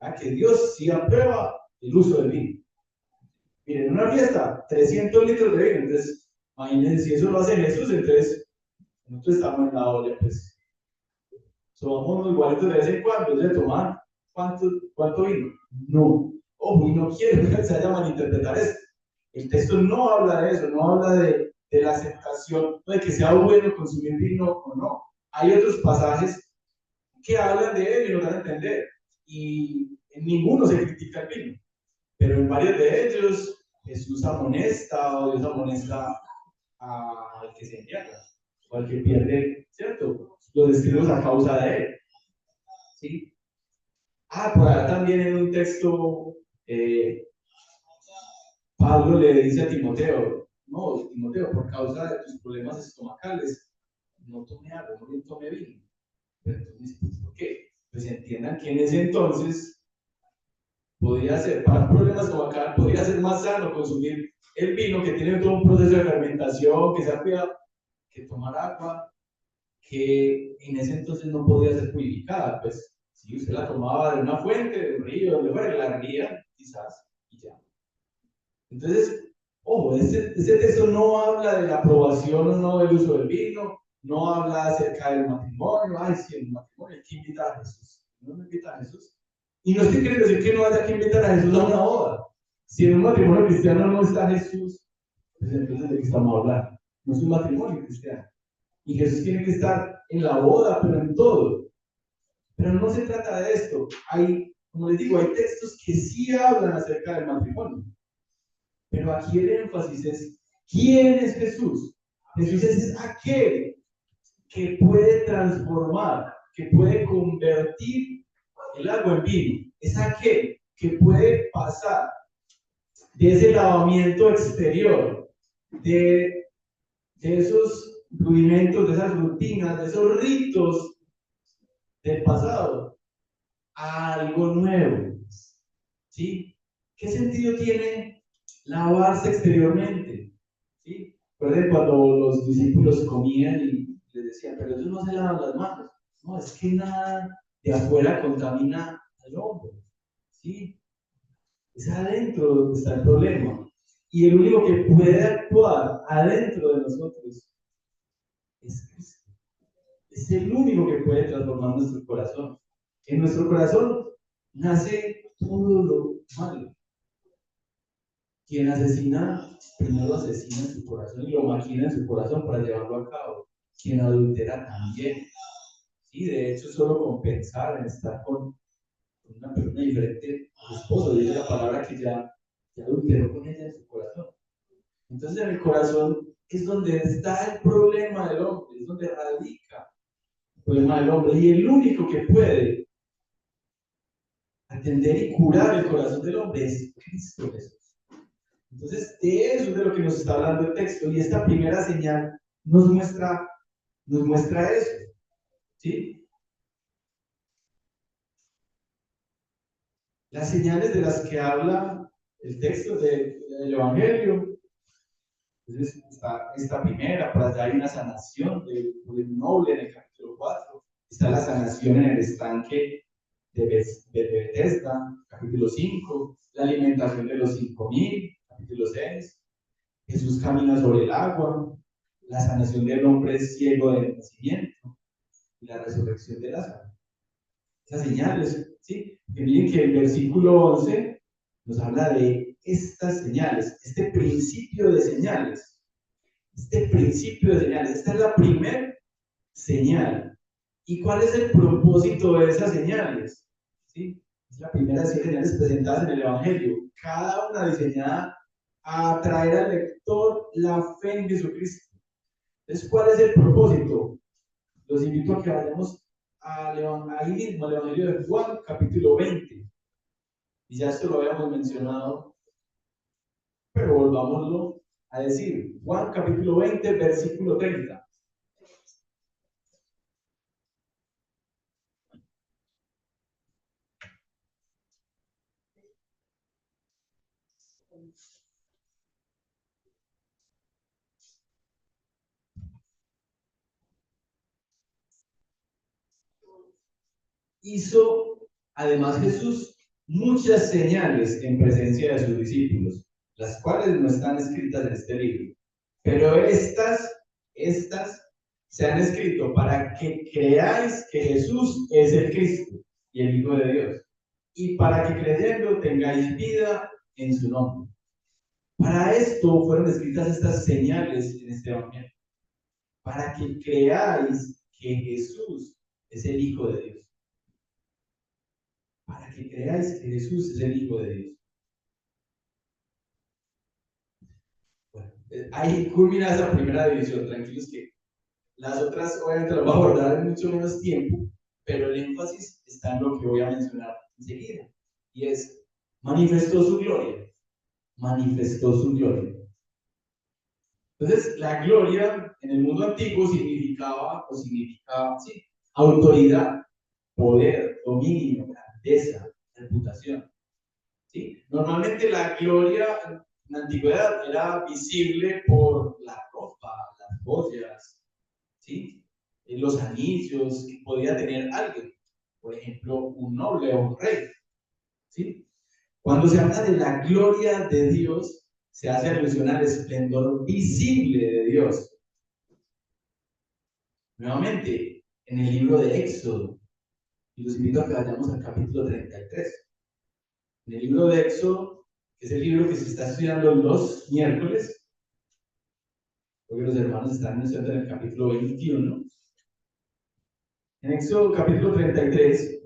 a que Dios sí aprueba el uso del vino. Miren, en una fiesta, 300 litros de vino, entonces, imagínense, si eso lo hace Jesús, entonces, nosotros estamos en la olla, pues, somos igualitos de vez en cuando, ¿de tomar cuánto vino? No. Ojo, y no quiero que se haya malinterpretar esto. El texto no habla de eso, no habla de la aceptación, de que sea bueno consumir vino o no. Hay otros pasajes que hablan de él y lo dan a entender. Y en ninguno se critica el vino, pero en varios de ellos Jesús amonesta o Dios amonesta al que se embriaga o al que pierde, ¿cierto? Los destinos a causa de él. ¿Sí? Por acá también en un texto, Pablo le dice a Timoteo, no, Timoteo, por causa de tus problemas estomacales, no tome agua, no tome vino. Pero entonces, ¿por qué? Pues entiendan que en ese entonces, podría ser, para problemas estomacales, podría ser más sano consumir el vino que tiene todo un proceso de fermentación, que se ha cuidado, que tomar agua, que en ese entonces no podía ser purificada. Pues si usted la tomaba de una fuente, de un río, donde fuera, la ría, quizás, y ya. Entonces, ojo, este texto no habla de la aprobación o no del uso del vino, no habla acerca del matrimonio. Ay, sí, en el matrimonio hay que invitar a Jesús. No me invita a Jesús. Y no estoy queriendo decir que no haya que invitar a Jesús a una boda. Si en un matrimonio cristiano no está Jesús, pues entonces ¿de qué estamos hablando? No es un matrimonio cristiano. Y Jesús tiene que estar en la boda, pero en todo. Pero no se trata de esto. Hay, como les digo, hay textos que sí hablan acerca del matrimonio. Pero aquí el énfasis es, ¿quién es Jesús? Jesús es aquel que puede transformar, que puede convertir el agua en vino. Es aquel que puede pasar de ese lavamiento exterior, de esos rudimentos, de esas rutinas, de esos ritos del pasado, a algo nuevo. ¿Sí? ¿Qué sentido tiene lavarse exteriormente? ¿Sí? Recuerden cuando los discípulos comían y les decían, pero ellos no se lavan las manos. No, es que nada de afuera contamina al hombre. ¿Sí? Es adentro donde está el problema. Y el único que puede actuar adentro de nosotros es Cristo. Es el único que puede transformar nuestro corazón. En nuestro corazón nace todo lo malo. Quien asesina, primero asesina en su corazón y lo maquina en su corazón para llevarlo a cabo. Quien adultera también. Sí, de hecho, solo con pensar en estar con una persona diferente a su esposo, dice la palabra que ya adulteró con ella en su corazón. Entonces, en el corazón es donde está el problema del hombre, es donde radica el problema del hombre. Y el único que puede atender y curar el corazón del hombre es Cristo Jesús. Entonces, de eso es de lo que nos está hablando el texto. Y esta primera señal nos muestra eso. ¿Sí? Las señales de las que habla el texto del Evangelio. Entonces, está esta primera, por allá hay una sanación del noble en el capítulo 4. Está la sanación en el estanque de Bethesda, capítulo 5. La alimentación de los 5,000, capítulo 6. Jesús camina sobre el agua. La sanación del hombre ciego del nacimiento. Y la resurrección de Lázaro. Esas señales, ¿sí? Que miren que el versículo 11 nos habla de estas señales, este principio de señales. Este principio de señales, esta es la primera señal. ¿Y cuál es el propósito de esas señales? ¿Sí? Es la primera de 7 señales presentadas en el Evangelio, cada una diseñada a atraer al lector la fe en Jesucristo. Entonces, ¿cuál es el propósito? Los invito a que vayamos ahí mismo al Evangelio de Juan, capítulo 20. Y ya esto lo habíamos mencionado, pero volvámoslo a decir. Juan, capítulo 20, versículo 30. Hizo además Jesús muchas señales en presencia de sus discípulos, las cuales no están escritas en este libro. Pero estas se han escrito para que creáis que Jesús es el Cristo y el Hijo de Dios, y para que creyendo tengáis vida en su nombre. Para esto fueron escritas estas señales en este evangelio, para que creáis que Jesús es el Hijo de Dios. Para que creáis que Jesús es el Hijo de Dios. Bueno, ahí culmina esa primera división. Tranquilos que las otras obviamente las voy a abordar en mucho menos tiempo, pero el énfasis está en lo que voy a mencionar enseguida. Y es, manifestó su gloria. Manifestó su gloria. Entonces, la gloria en el mundo antiguo significaba, sí, autoridad, poder, dominio, grandeza, reputación. ¿sí? Normalmente la gloria en la antigüedad era visible por la ropa, las joyas, ¿sí? Los anillos que podía tener alguien, por ejemplo, un noble o un rey, ¿sí? Cuando se habla de la gloria de Dios, se hace alusión al esplendor visible de Dios. Nuevamente, en el libro de Éxodo, y los invito a que vayamos al capítulo 33. En el libro de Éxodo, que es el libro que se está estudiando los miércoles, porque los hermanos están estudiando en el capítulo 21. En Éxodo capítulo 33,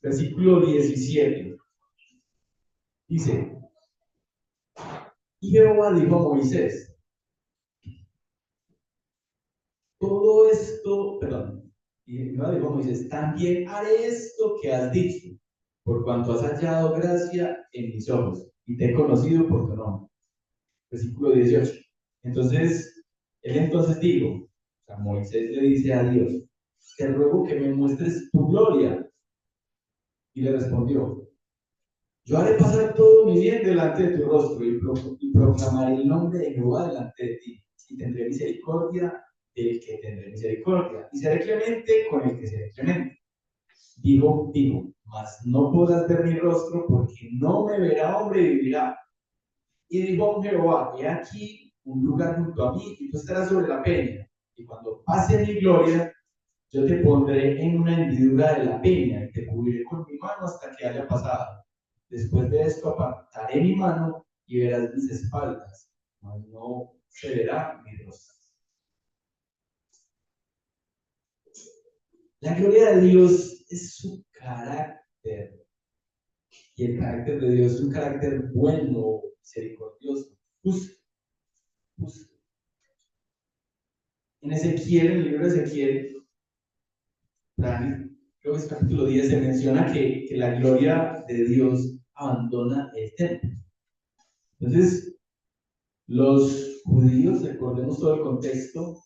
versículo 17, dice, y Jehová dijo a Moisés, todo esto, perdón, y Jehová dijo a Moisés, también haré esto que has dicho, por cuanto has hallado gracia en mis ojos, y te he conocido por tu nombre. Versículo 18. Entonces, él entonces dijo, o sea, Moisés le dice a Dios, te ruego que me muestres tu gloria. Y le respondió, yo haré pasar todo mi bien delante de tu rostro y proclamaré el nombre de Jehová delante de ti. Y tendré misericordia del que tendré misericordia. Y seré clemente con el que seré clemente. Digo, mas no podrás ver mi rostro porque no me verá hombre y vivirá. Y dijo Jehová, he aquí un lugar junto a mí y tú estarás sobre la peña. Y cuando pase mi gloria, yo te pondré en una hendidura de la peña y te cubriré con mi mano hasta que haya pasado. Después de esto apartaré mi mano y verás mis espaldas, mas no se verá mi rostro. La gloria de Dios es su carácter. Y el carácter de Dios es un carácter bueno, misericordioso, justo, justo. En Ezequiel, en el libro de Ezequiel, creo que es capítulo 10, se menciona que la gloria de Dios abandona el templo. Entonces, los judíos, recordemos todo el contexto,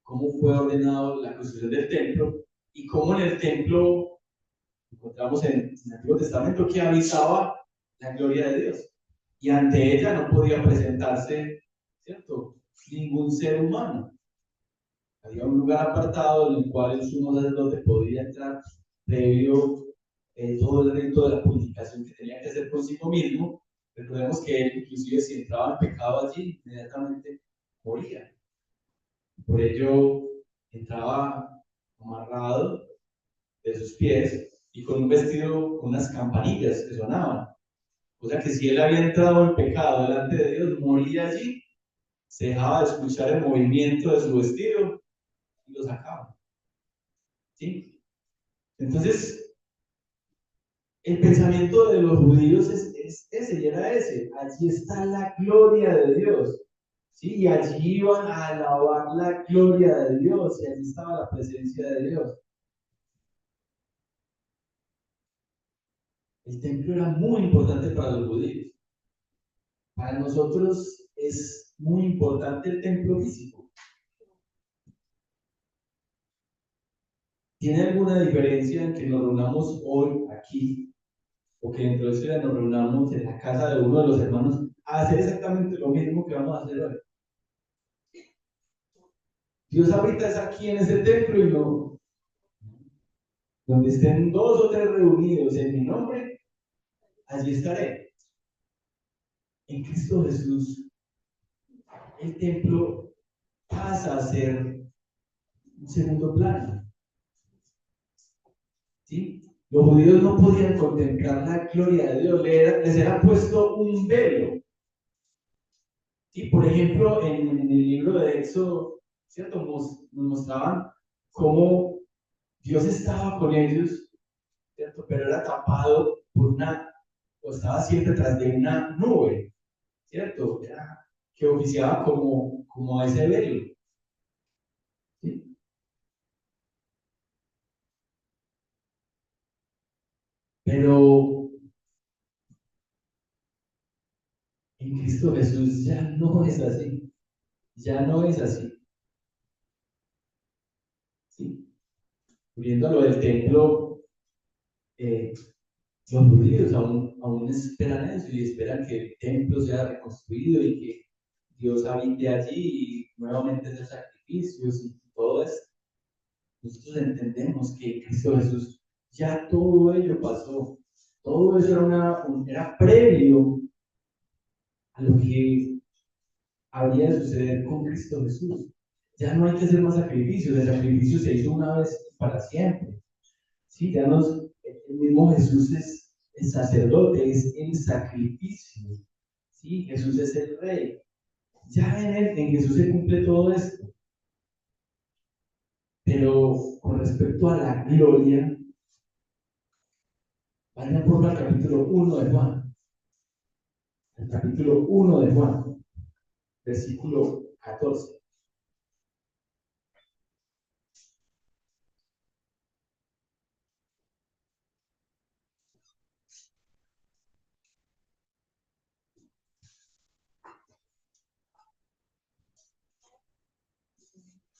cómo fue ordenado la construcción del templo y cómo en el templo encontramos en el Antiguo Testamento que habitaba la gloria de Dios. Y ante ella no podía presentarse, ¿cierto?, ningún ser humano. Había un lugar apartado en el cual el sumo sacerdote podía entrar previo todo el rito de la purificación que tenía que hacer consigo mismo. Recordemos que él, inclusive si entraba en pecado allí, inmediatamente moría. Por ello, entraba amarrado de sus pies y con un vestido, con unas campanillas que sonaban. O sea que si él había entrado en pecado delante de Dios, moría allí, se dejaba de escuchar el movimiento de su vestido y lo sacaba. ¿Sí? Entonces, el pensamiento de los judíos es ese y era ese. Allí está la gloria de Dios. ¿Sí? Y allí iban a alabar la gloria de Dios y allí estaba la presencia de Dios. El templo era muy importante para los judíos. Para nosotros es muy importante el templo físico. ¿Tiene alguna diferencia en que nos reunamos hoy aquí o que dentro de este nos reunamos en la casa de uno de los hermanos a hacer exactamente lo mismo que vamos a hacer hoy? Dios habita es aquí en este templo y no donde estén dos o tres reunidos en mi nombre, allí estaré. En Cristo Jesús, el templo pasa a ser un segundo plano. ¿Sí? Los judíos no podían contemplar la gloria de Dios, les era puesto un velo. ¿Sí? Por ejemplo, en el libro de Éxodo, ¿cierto? Nos mostraban cómo Dios estaba con ellos, ¿cierto? Pero era tapado por o estaba siempre tras de una nube, ¿cierto? Era, que oficiaba como ese velo. ¿Sí? Pero en Cristo Jesús ya no es así. Ya no es así. ¿Sí? Volviendo a lo del templo, Los judíos aún esperan eso y esperan que el templo sea reconstruido y que Dios habite allí y nuevamente hacer sacrificios y todo esto. Nosotros entendemos que en Cristo Jesús ya todo ello pasó. Todo eso era previo a lo que habría de suceder con Cristo Jesús. Ya no hay que hacer más sacrificios, el sacrificio se hizo una vez para siempre. Sí, el mismo Jesús es el sacerdote, es el sacrificio. Sí, Jesús es el rey. Ya en Jesús se cumple todo esto. Pero con respecto a la gloria, vayan por favor al capítulo 1 de Juan. El capítulo 1 de Juan, versículo 14.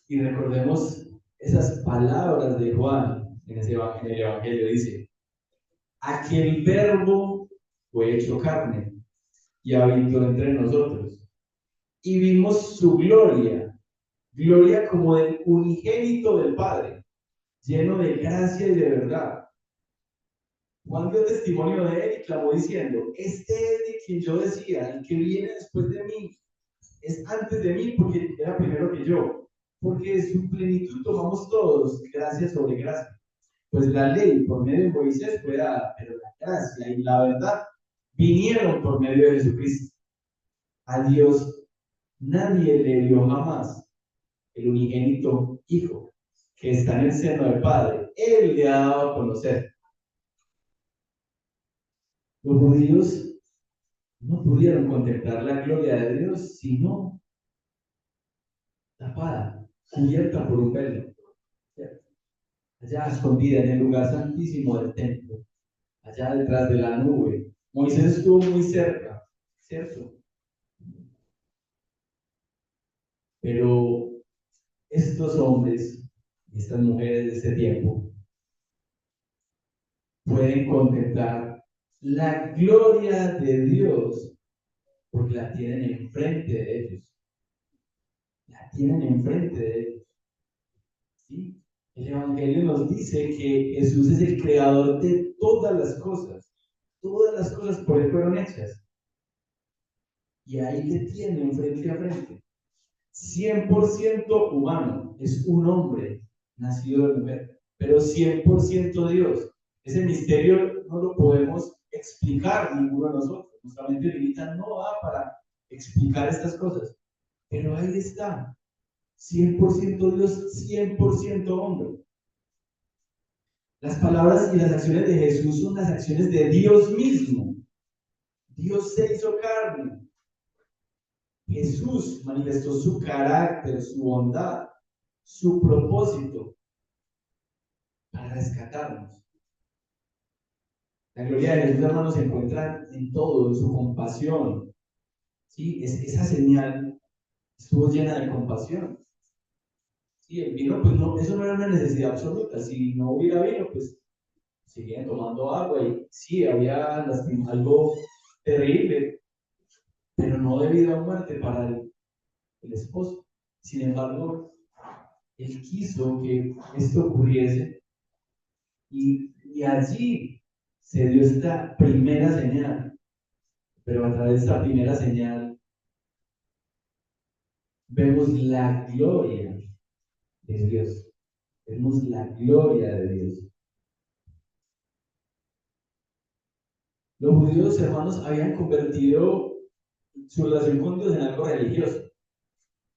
Y recordemos esas palabras de Juan en el Evangelio. Dice, aquel verbo fue hecho carne y habitó entre nosotros. Y vimos su gloria, gloria como del unigénito del Padre, lleno de gracia y de verdad. Juan dio testimonio de él y clamó diciendo, este es de quien yo decía, el que viene después de mí, es antes de mí porque era primero que yo, porque de su plenitud tomamos todos gracia sobre gracia. Pues la ley por medio de Moisés fue dada, pero la gracia y la verdad vinieron por medio de Jesucristo. A Dios nadie le dio jamás el unigénito Hijo, que está en el seno del Padre. Él le ha dado a conocer. Los judíos no pudieron contemplar la gloria de Dios, sino tapada, cubierta por un velo. Allá escondida en el lugar santísimo del templo, allá detrás de la nube. Moisés estuvo muy cerca, ¿cierto? Pero estos hombres y estas mujeres de este tiempo pueden contemplar la gloria de Dios porque la tienen enfrente de ellos. La tienen enfrente de ellos. ¿Sí? El Evangelio nos dice que Jesús es el creador de todas las cosas. Todas las cosas por él fueron hechas. Y ahí le tienen frente a frente. 100% humano, es un hombre nacido de mujer, pero 100% Dios. Ese misterio no lo podemos explicar ninguno de nosotros. Nuestra mente limita no da para explicar estas cosas. Pero ahí está. 100% Dios, 100% hombre. Las palabras y las acciones de Jesús son las acciones de Dios mismo. Dios se hizo carne. Jesús manifestó su carácter, su bondad, su propósito para rescatarnos. La gloria de Jesús, hermanos, se encuentra en todo, en su compasión. ¿Sí? Esa señal estuvo llena de compasión. Sí, el vino, pues no, eso no era una necesidad absoluta. Si no hubiera vino, pues seguían tomando agua y sí, había algo terrible, pero no debido a muerte para el esposo. Sin embargo, él quiso que esto ocurriese y allí se dio esta primera señal, pero a través de esta primera señal vemos la gloria de Dios, vemos la gloria de Dios. Los judíos, hermanos, habían convertido su relación con Dios en algo religioso.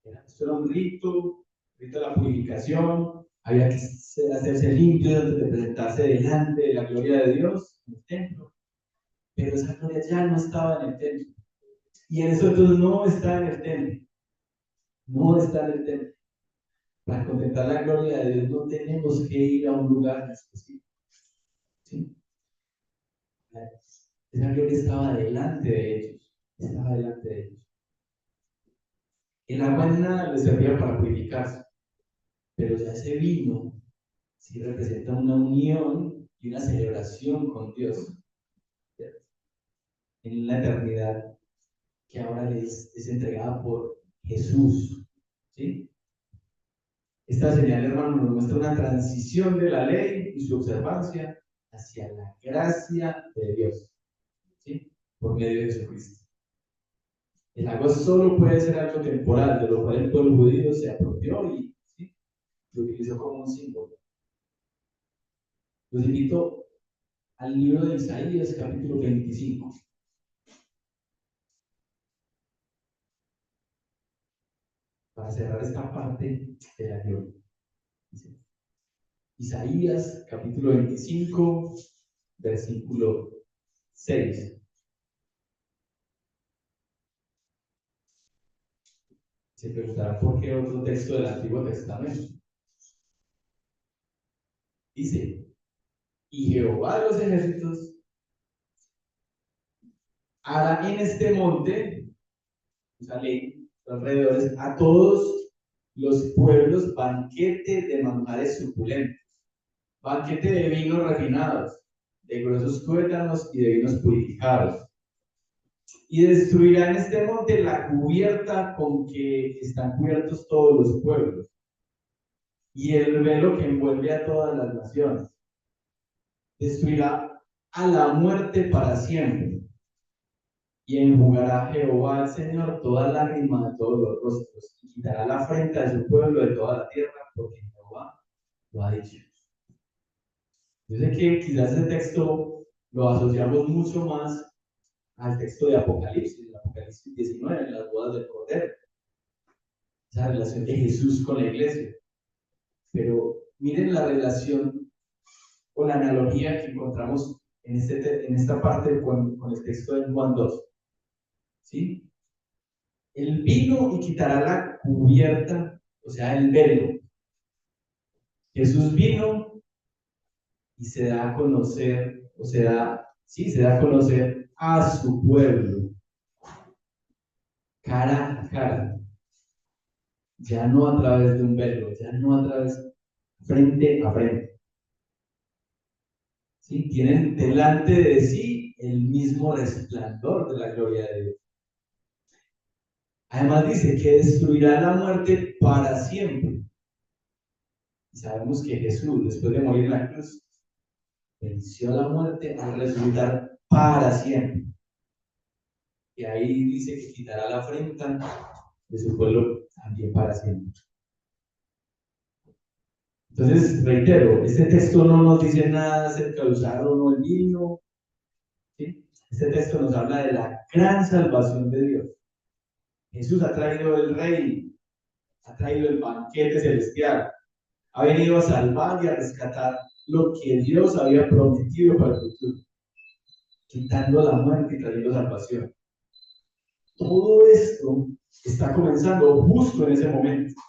Esto era un rito de la purificación, había que hacerse limpio antes de presentarse delante de la gloria de Dios en el templo. Pero esa gloria ya no estaba en el templo. Y en eso entonces no está en el templo. No está en el templo. Para contemplar la gloria de Dios no tenemos que ir a un lugar específico. ¿Sí? Esa gloria estaba delante de ellos. Estaba delante de ellos. El agua en nada les servía para purificarse. Pero ya ese vino sí representa una unión y una celebración con Dios. en la eternidad que ahora es entregada por Jesús. ¿Sí? Esta señal, hermano, nos muestra una transición de la ley y su observancia hacia la gracia de Dios, ¿sí? Por medio de Jesucristo. El agua solo puede ser algo temporal, de lo cual el pueblo judío se apropió y, ¿sí?, lo utilizó como un símbolo. Los invito al libro de Isaías, capítulo 25. Para cerrar esta parte de la gloria. Isaías, capítulo 25, versículo 6. Se preguntará por qué otro texto del Antiguo Testamento. Dice, y Jehová de los ejércitos hará en este monte, Jerusalén, los alrededores, a todos los pueblos banquete de manjares suculentos, banquete de vinos refinados, de gruesos tuétanos y de vinos purificados. Y destruirá en este monte la cubierta con que están cubiertos todos los pueblos, y el velo que envuelve a todas las naciones. Destruirá a la muerte para siempre, y enjugará Jehová el Señor toda lágrima de todos los rostros, y quitará la afrenta de su pueblo de toda la tierra, porque Jehová lo ha dicho. Yo sé que quizás ese texto lo asociamos mucho más al texto de Apocalipsis, Apocalipsis 19, en las bodas del Cordero, esa relación de Jesús con la iglesia. Pero miren la relación o la analogía que encontramos en esta parte con el texto de Juan 2. ¿Sí? El vino y quitará la cubierta, o sea, el velo. Jesús vino y se da a conocer, se da a conocer a su pueblo, cara a cara, ya no a través de un velo, ya no a través, frente a frente. ¿Sí? Tienen delante de sí el mismo resplandor de la gloria de Dios. Además dice que destruirá la muerte para siempre. Y sabemos que Jesús, después de morir en la cruz, venció la muerte al resucitar para siempre. Y ahí dice que quitará la afrenta de su pueblo también para siempre. Entonces, reitero, este texto no nos dice nada acerca de usar o no el vino. ¿Sí? Este texto nos habla de la gran salvación de Dios. Jesús ha traído el reino, ha traído el banquete celestial, ha venido a salvar y a rescatar lo que Dios había prometido para el futuro, quitando la muerte y trayendo salvación. Todo esto está comenzando justo en ese momento.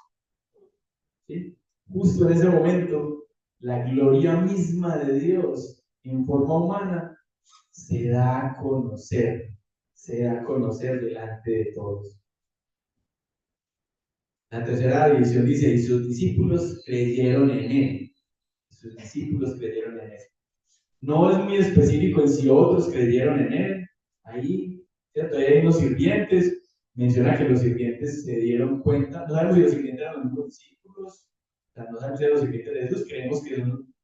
¿Sí? Justo en ese momento, la gloria misma de Dios en forma humana se da a conocer delante de todos. La tercera división dice, y sus discípulos creyeron en él. Sus discípulos creyeron en él. No es muy específico en si otros creyeron en él. Ahí, ¿cierto? Ahí hay unos sirvientes, menciona que los sirvientes se dieron cuenta, no sabemos si los sirvientes eran los mismos discípulos, o sea, no sabemos si eran los sirvientes de Jesús, creemos que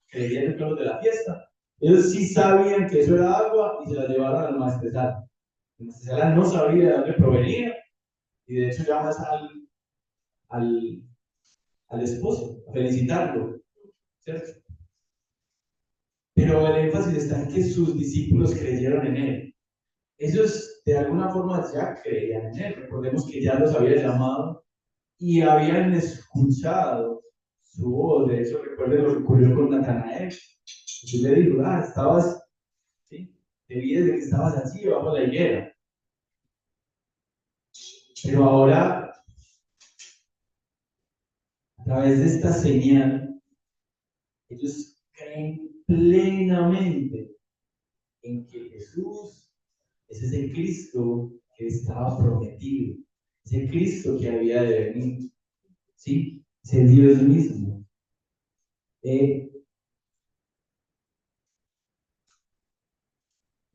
creían en los de la fiesta. Ellos sí sabían que eso era agua y se la llevaron al maestresala. El maestresala no sabía de dónde provenía y de hecho llama al, al esposo a felicitarlo, ¿cierto? Pero el énfasis está en que sus discípulos creyeron en él. Ellos de alguna forma ya creían en él. Recordemos que ya los había llamado y habían escuchado su voz. De hecho, recuerden lo que ocurrió con Natanael. Jesús le dijo, estabas, ¿sí? Te vi desde que estabas allí bajo la higuera. Pero ahora, a través de esta señal, ellos creen plenamente en que Jesús es ese Cristo que estaba prometido, ese Cristo que había de venir, ¿sí? Ese Dios mismo.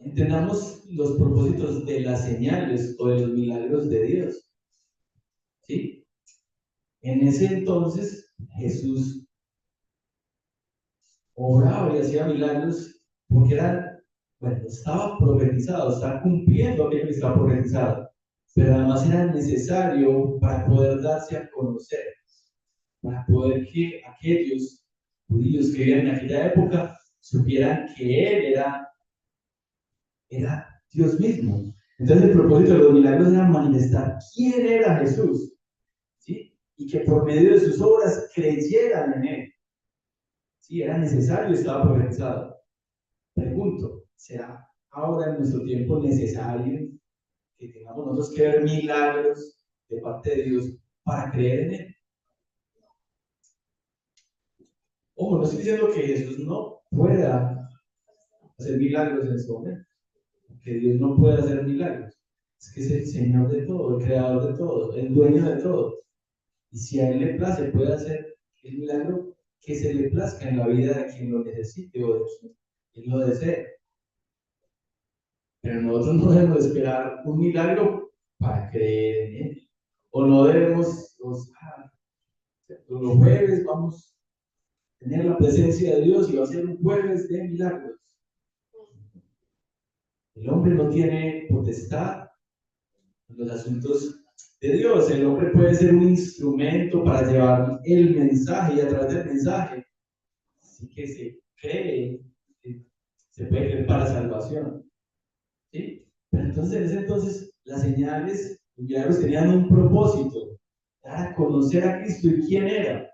entendamos los propósitos de las señales o de los milagros de Dios. ¿Sí? En ese entonces Jesús obraba y hacía milagros porque bueno, estaba profetizado, estaba cumpliendo aquello que estaba profetizado, pero además era necesario para poder darse a conocer, para poder que aquellos judíos que vivían en aquella época supieran que Él era Dios mismo. Entonces el propósito de los milagros era manifestar quién era Jesús, ¿sí? Y que por medio de sus obras creyeran en Él. Sí, era necesario, estaba profetizado. Pregunto, ¿será ahora en nuestro tiempo necesario que tengamos nosotros que ver milagros de parte de Dios para creer en Él? Ojo, no estoy diciendo que Jesús no pueda hacer milagros en este momento, que Dios no pueda hacer milagros. Es que es el Señor de todo, el creador de todo, el dueño de todo. Y si a Él le place, puede hacer el milagro que se le plazca en la vida de quien lo necesite o de quien Él lo desee. Pero nosotros no debemos esperar un milagro para creer en Él. O no debemos, los jueves vamos a tener la presencia de Dios y va a ser un jueves de milagros. El hombre no tiene potestad en los asuntos de Dios. El hombre puede ser un instrumento para llevar el mensaje y a través del mensaje, así que se cree, se puede creer para salvación. ¿Sí? Pero entonces, en ese entonces, las señales, los milagros tenían un propósito, dar a conocer a Cristo y quién era.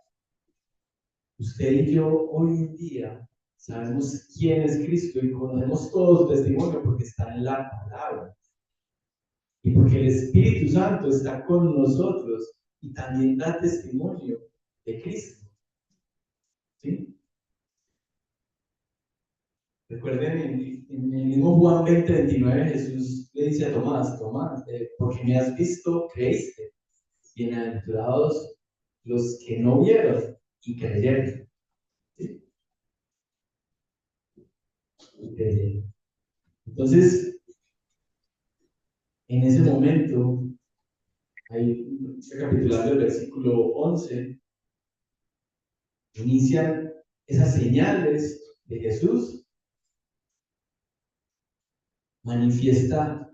Usted y yo hoy en día sabemos quién es Cristo y conocemos todo su testimonio porque está en la palabra. Y porque el Espíritu Santo está con nosotros y también da testimonio de Cristo. ¿Sí? Recuerden, en el mismo Juan 20:29, Jesús le dice a Tomás, Tomás, porque me has visto, creíste. Bienaventurados los que no vieron y creyeron. ¿Sí? Y creyeron. Entonces, en ese momento, ahí, recapitulando el versículo 11, inician esas señales de Jesús, manifiesta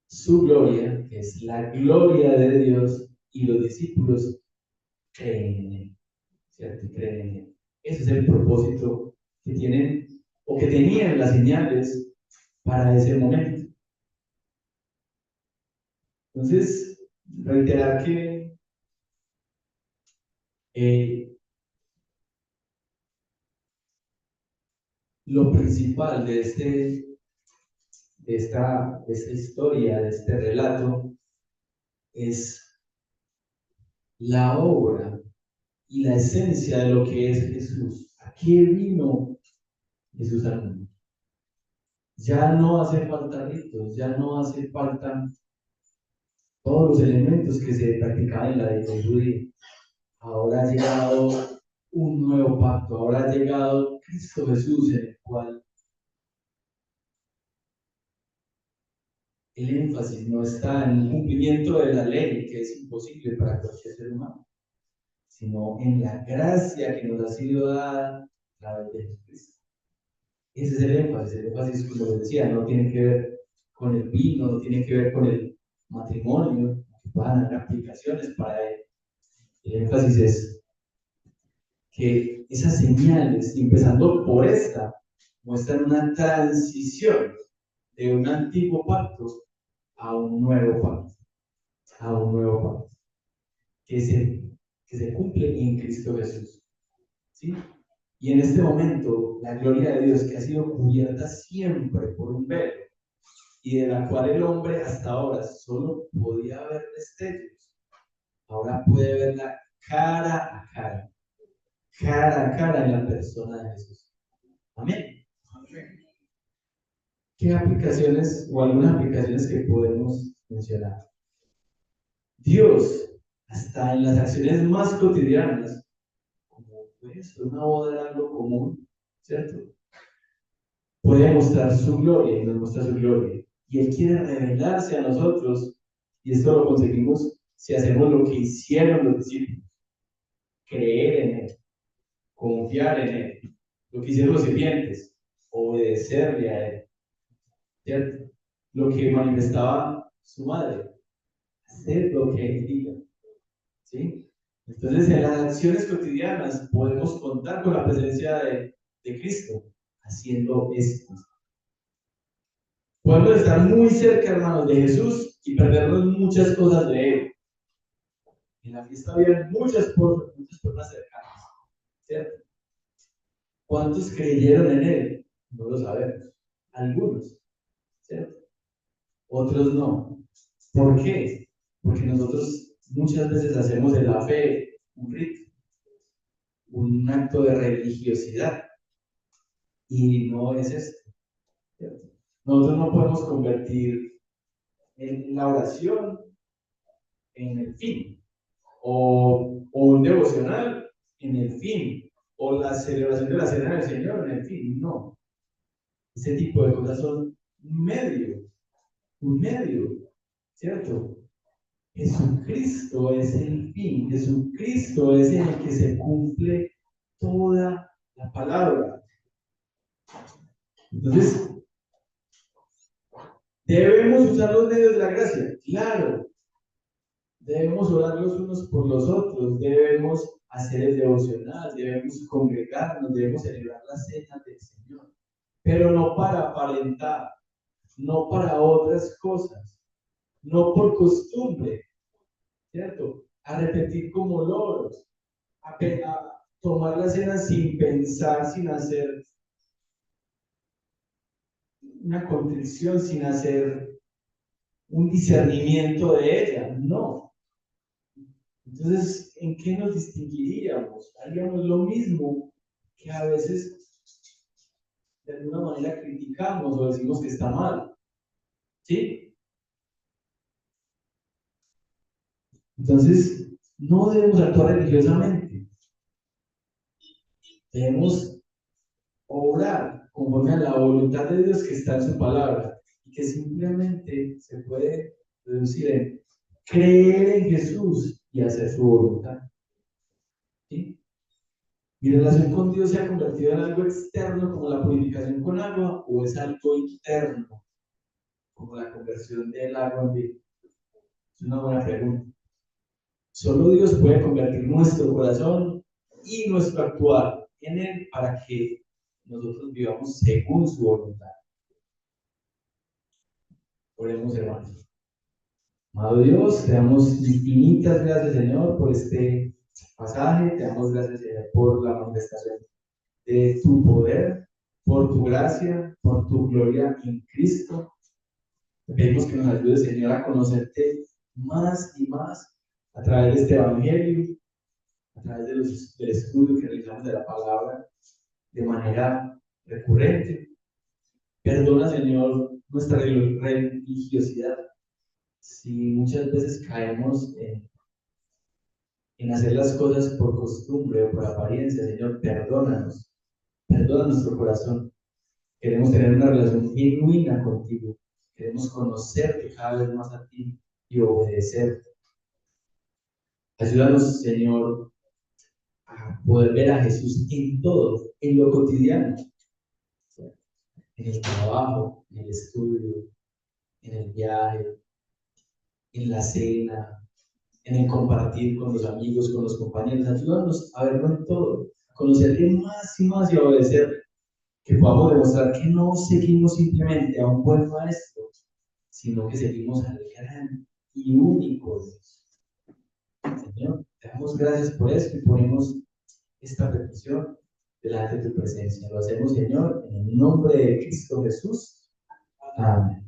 su gloria, que es la gloria de Dios, y los discípulos creen en él, ¿cierto? Creen en él. Ese es el propósito que tienen o que tenían las señales para ese momento. Entonces, reiterar que eh, lo principal de esta historia, de este relato, es la obra y la esencia de lo que es Jesús. ¿A qué vino Jesús al mundo? Ya no hace falta ritos, ya no hace falta todos los elementos que se practicaban en la religión judía. Ahora ha llegado un nuevo pacto, ahora ha llegado Cristo Jesús, en el cual el énfasis no está en el cumplimiento de la ley, que es imposible para cualquier ser humano, sino en la gracia que nos ha sido dada a través de Jesucristo. Ese es el énfasis, como les decía, no tiene que ver con el vino, no tiene que ver con el matrimonio, que puedan haber aplicaciones para él. El énfasis es que esas señales, empezando por esta, muestran una transición de un antiguo pacto a un nuevo pacto, a un nuevo pacto, que se cumple en Cristo Jesús. ¿Sí? Y en este momento, la gloria de Dios, que ha sido cubierta siempre por un velo, y de la cual el hombre hasta ahora solo podía ver destellos, ahora puede verla cara a cara, cara a cara en la persona de Jesús. Amén. ¿Qué aplicaciones o algunas aplicaciones que podemos mencionar? Dios, hasta en las acciones más cotidianas, como pues, una boda era algo común, ¿cierto? puede mostrar su gloria y nos muestra su gloria. Y Él quiere revelarse a nosotros, y esto lo conseguimos si hacemos lo que hicieron los discípulos: creer en Él, confiar en Él, lo que hicieron los sirvientes, obedecerle a Él, ¿cierto? Lo que manifestaba su madre, hacer lo que Él diga, ¿sí? Entonces, en las acciones cotidianas podemos contar con la presencia de Cristo haciendo esto. Podemos estar muy cerca, hermanos, de Jesús y perdernos muchas cosas de Él. En la fiesta había muchas personas cercanas, ¿cierto? ¿Cuántos creyeron en Él? No lo sabemos. Algunos, ¿cierto? Otros no. ¿Por qué? Porque nosotros muchas veces hacemos de la fe un rito, un acto de religiosidad, y no es esto, ¿cierto? Nosotros no podemos convertir en la oración en el fin, o un devocional en el fin, o la celebración de la cena del Señor en el fin. No, ese tipo de cosas son un medio, ¿cierto? Jesucristo es el fin, Jesucristo es en el que se cumple toda la palabra. Entonces, ¿debemos usar los medios de la gracia? Claro. Debemos orar los unos por los otros, debemos hacer el devocional, debemos congregarnos, debemos celebrar la cena del Señor, pero no para aparentar, no para otras cosas, no por costumbre, ¿cierto? A repetir como loros, a tomar la cena sin pensar, sin hacer una contrición, sin hacer un discernimiento de ella, no. Entonces, ¿en qué nos distinguiríamos? Haríamos lo mismo que a veces de alguna manera criticamos o decimos que está mal, ¿sí? Entonces, no debemos actuar religiosamente, debemos obrar conforme a la voluntad de Dios que está en su palabra, y que simplemente se puede reducir en creer en Jesús y hacer su voluntad, ¿sí? ¿Mi relación con Dios se ha convertido en algo externo como la purificación con agua, o es algo interno como la conversión del agua en vino? Es una buena pregunta. Solo Dios puede convertir nuestro corazón y nuestro actuar en Él para que nosotros vivamos según su voluntad. Oremos, hermanos. Amado Dios, te damos infinitas gracias, Señor, por este pasaje. Te damos gracias, Señor, por la manifestación de tu poder, por tu gracia, por tu gloria en Cristo. Te pedimos que nos ayudes, Señor, a conocerte más y más a través de este evangelio, a través del estudio que realizamos de la palabra de manera recurrente. Perdona, Señor, nuestra religiosidad. Si muchas veces caemos en hacer las cosas por costumbre o por apariencia, Señor, perdónanos. Perdona nuestro corazón. Queremos tener una relación genuina contigo. Queremos conocerte cada vez más a ti y obedecerte. Ayúdanos, Señor, a poder ver a Jesús en todo, en lo cotidiano, en el trabajo, en el estudio, en el viaje, en la cena, en el compartir con los amigos, con los compañeros. Ayúdanos a verlo en todo, a conocerle más y más y a obedecerle. Que podamos demostrar que no seguimos simplemente a un buen maestro, sino que seguimos al gran y único Dios. Señor, te damos gracias por esto y ponemos esta petición delante de tu presencia. Lo hacemos, Señor, en el nombre de Cristo Jesús. Amén.